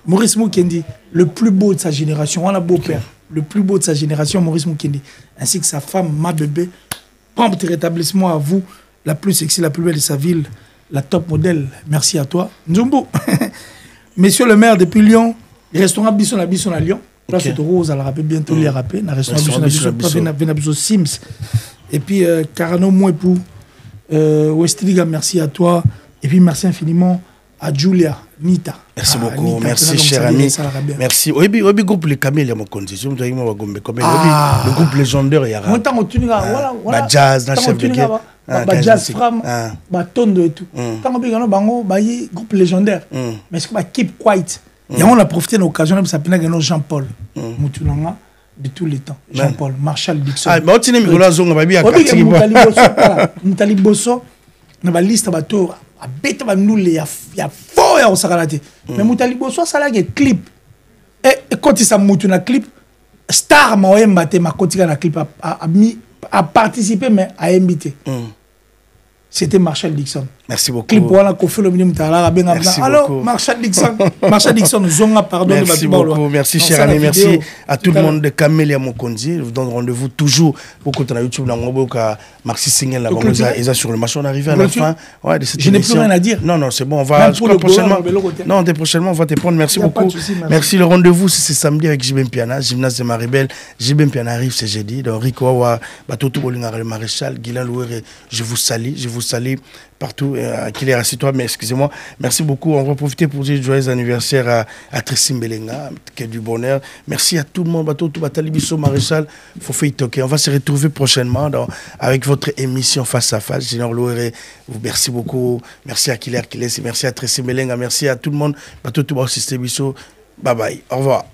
Maurice Moukendi, le plus beau de sa génération. On a beau-père. Le plus beau de sa génération, Maurice Moukendi. Ainsi que sa femme, ma bébé. Prompt rétablissement à vous. La plus sexy, la plus belle de sa ville. La top modèle. Merci à toi. Nzumbu. Monsieur le maire depuis Lyon. Restaurant Bisson à Lyon. Place de Rose à la rapper. Bientôt les rapper. Restaurant Bisson Sims. Et puis, Carano Mouepou. Westliga, merci à toi. Et puis merci infiniment à Julia Nita. Merci beaucoup, merci cher ami. Merci. Oui, groupe les Camélias, mon condition. Le groupe légendaire, il y a un jazz, un chef de guerre. Jazz Fram, Tondo et tout. Tant que nous groupe légendaire. Mais c'est Keep Quiet. Et on a profité de l'occasion de s'appeler Jean-Paul Moutoulanga. De tous les temps. Jean-Paul, Marshall Dixon. Ah, mais on tient Nicolas Zonga, baby, à Moutali Bosso, on a liste bateau, à bête, nous, il y a fort à Osakalaté. Mais Moutali Bosso, ça là, il y a clip. Et quand il s'est moutu dans le clip, Star m'a invité, m'a continué dans le clip, a participé, mais a invité. C'était Marshall Dixon. Merci beaucoup. Clip voilà Kofi Olomide Mutala benga. Alors Marshall Dixon zonga pardon de Merci beaucoup. Merci cher ami, merci à tout le monde de Camélia Mokonzi. Je vous donne rendez-vous toujours pour qu'on ait YouTube dans Moboka Maxi Single là ils sur le marché on arrive à la fin de cette émission. Je n'ai plus rien à dire. Non c'est bon, on va prochainement. Non, prochainement on va te prendre. Merci beaucoup. Merci. Le rendez-vous c'est samedi avec JB Piana, Gymnase de Maribel. JB Piana arrive c'est jeudi. Donc Rico Awa Batoto Bolinga le Maréchal, Guilain Louere, je vous salue partout qu'il est assis-toi, mais excusez-moi. Merci beaucoup. On va profiter pour dire joyeux anniversaire à Tracy Mbelenga, qui est du bonheur. Merci à tout le monde. Batoto Batalibiso Maréchal, Fofei Toké. On va se retrouver prochainement avec votre émission Face à Face. Junior Louere, merci beaucoup. Merci à Kiler Kiles, merci à Tracy Mbelenga, merci à tout le monde. Batoto Batalibiso, bye bye. Au revoir.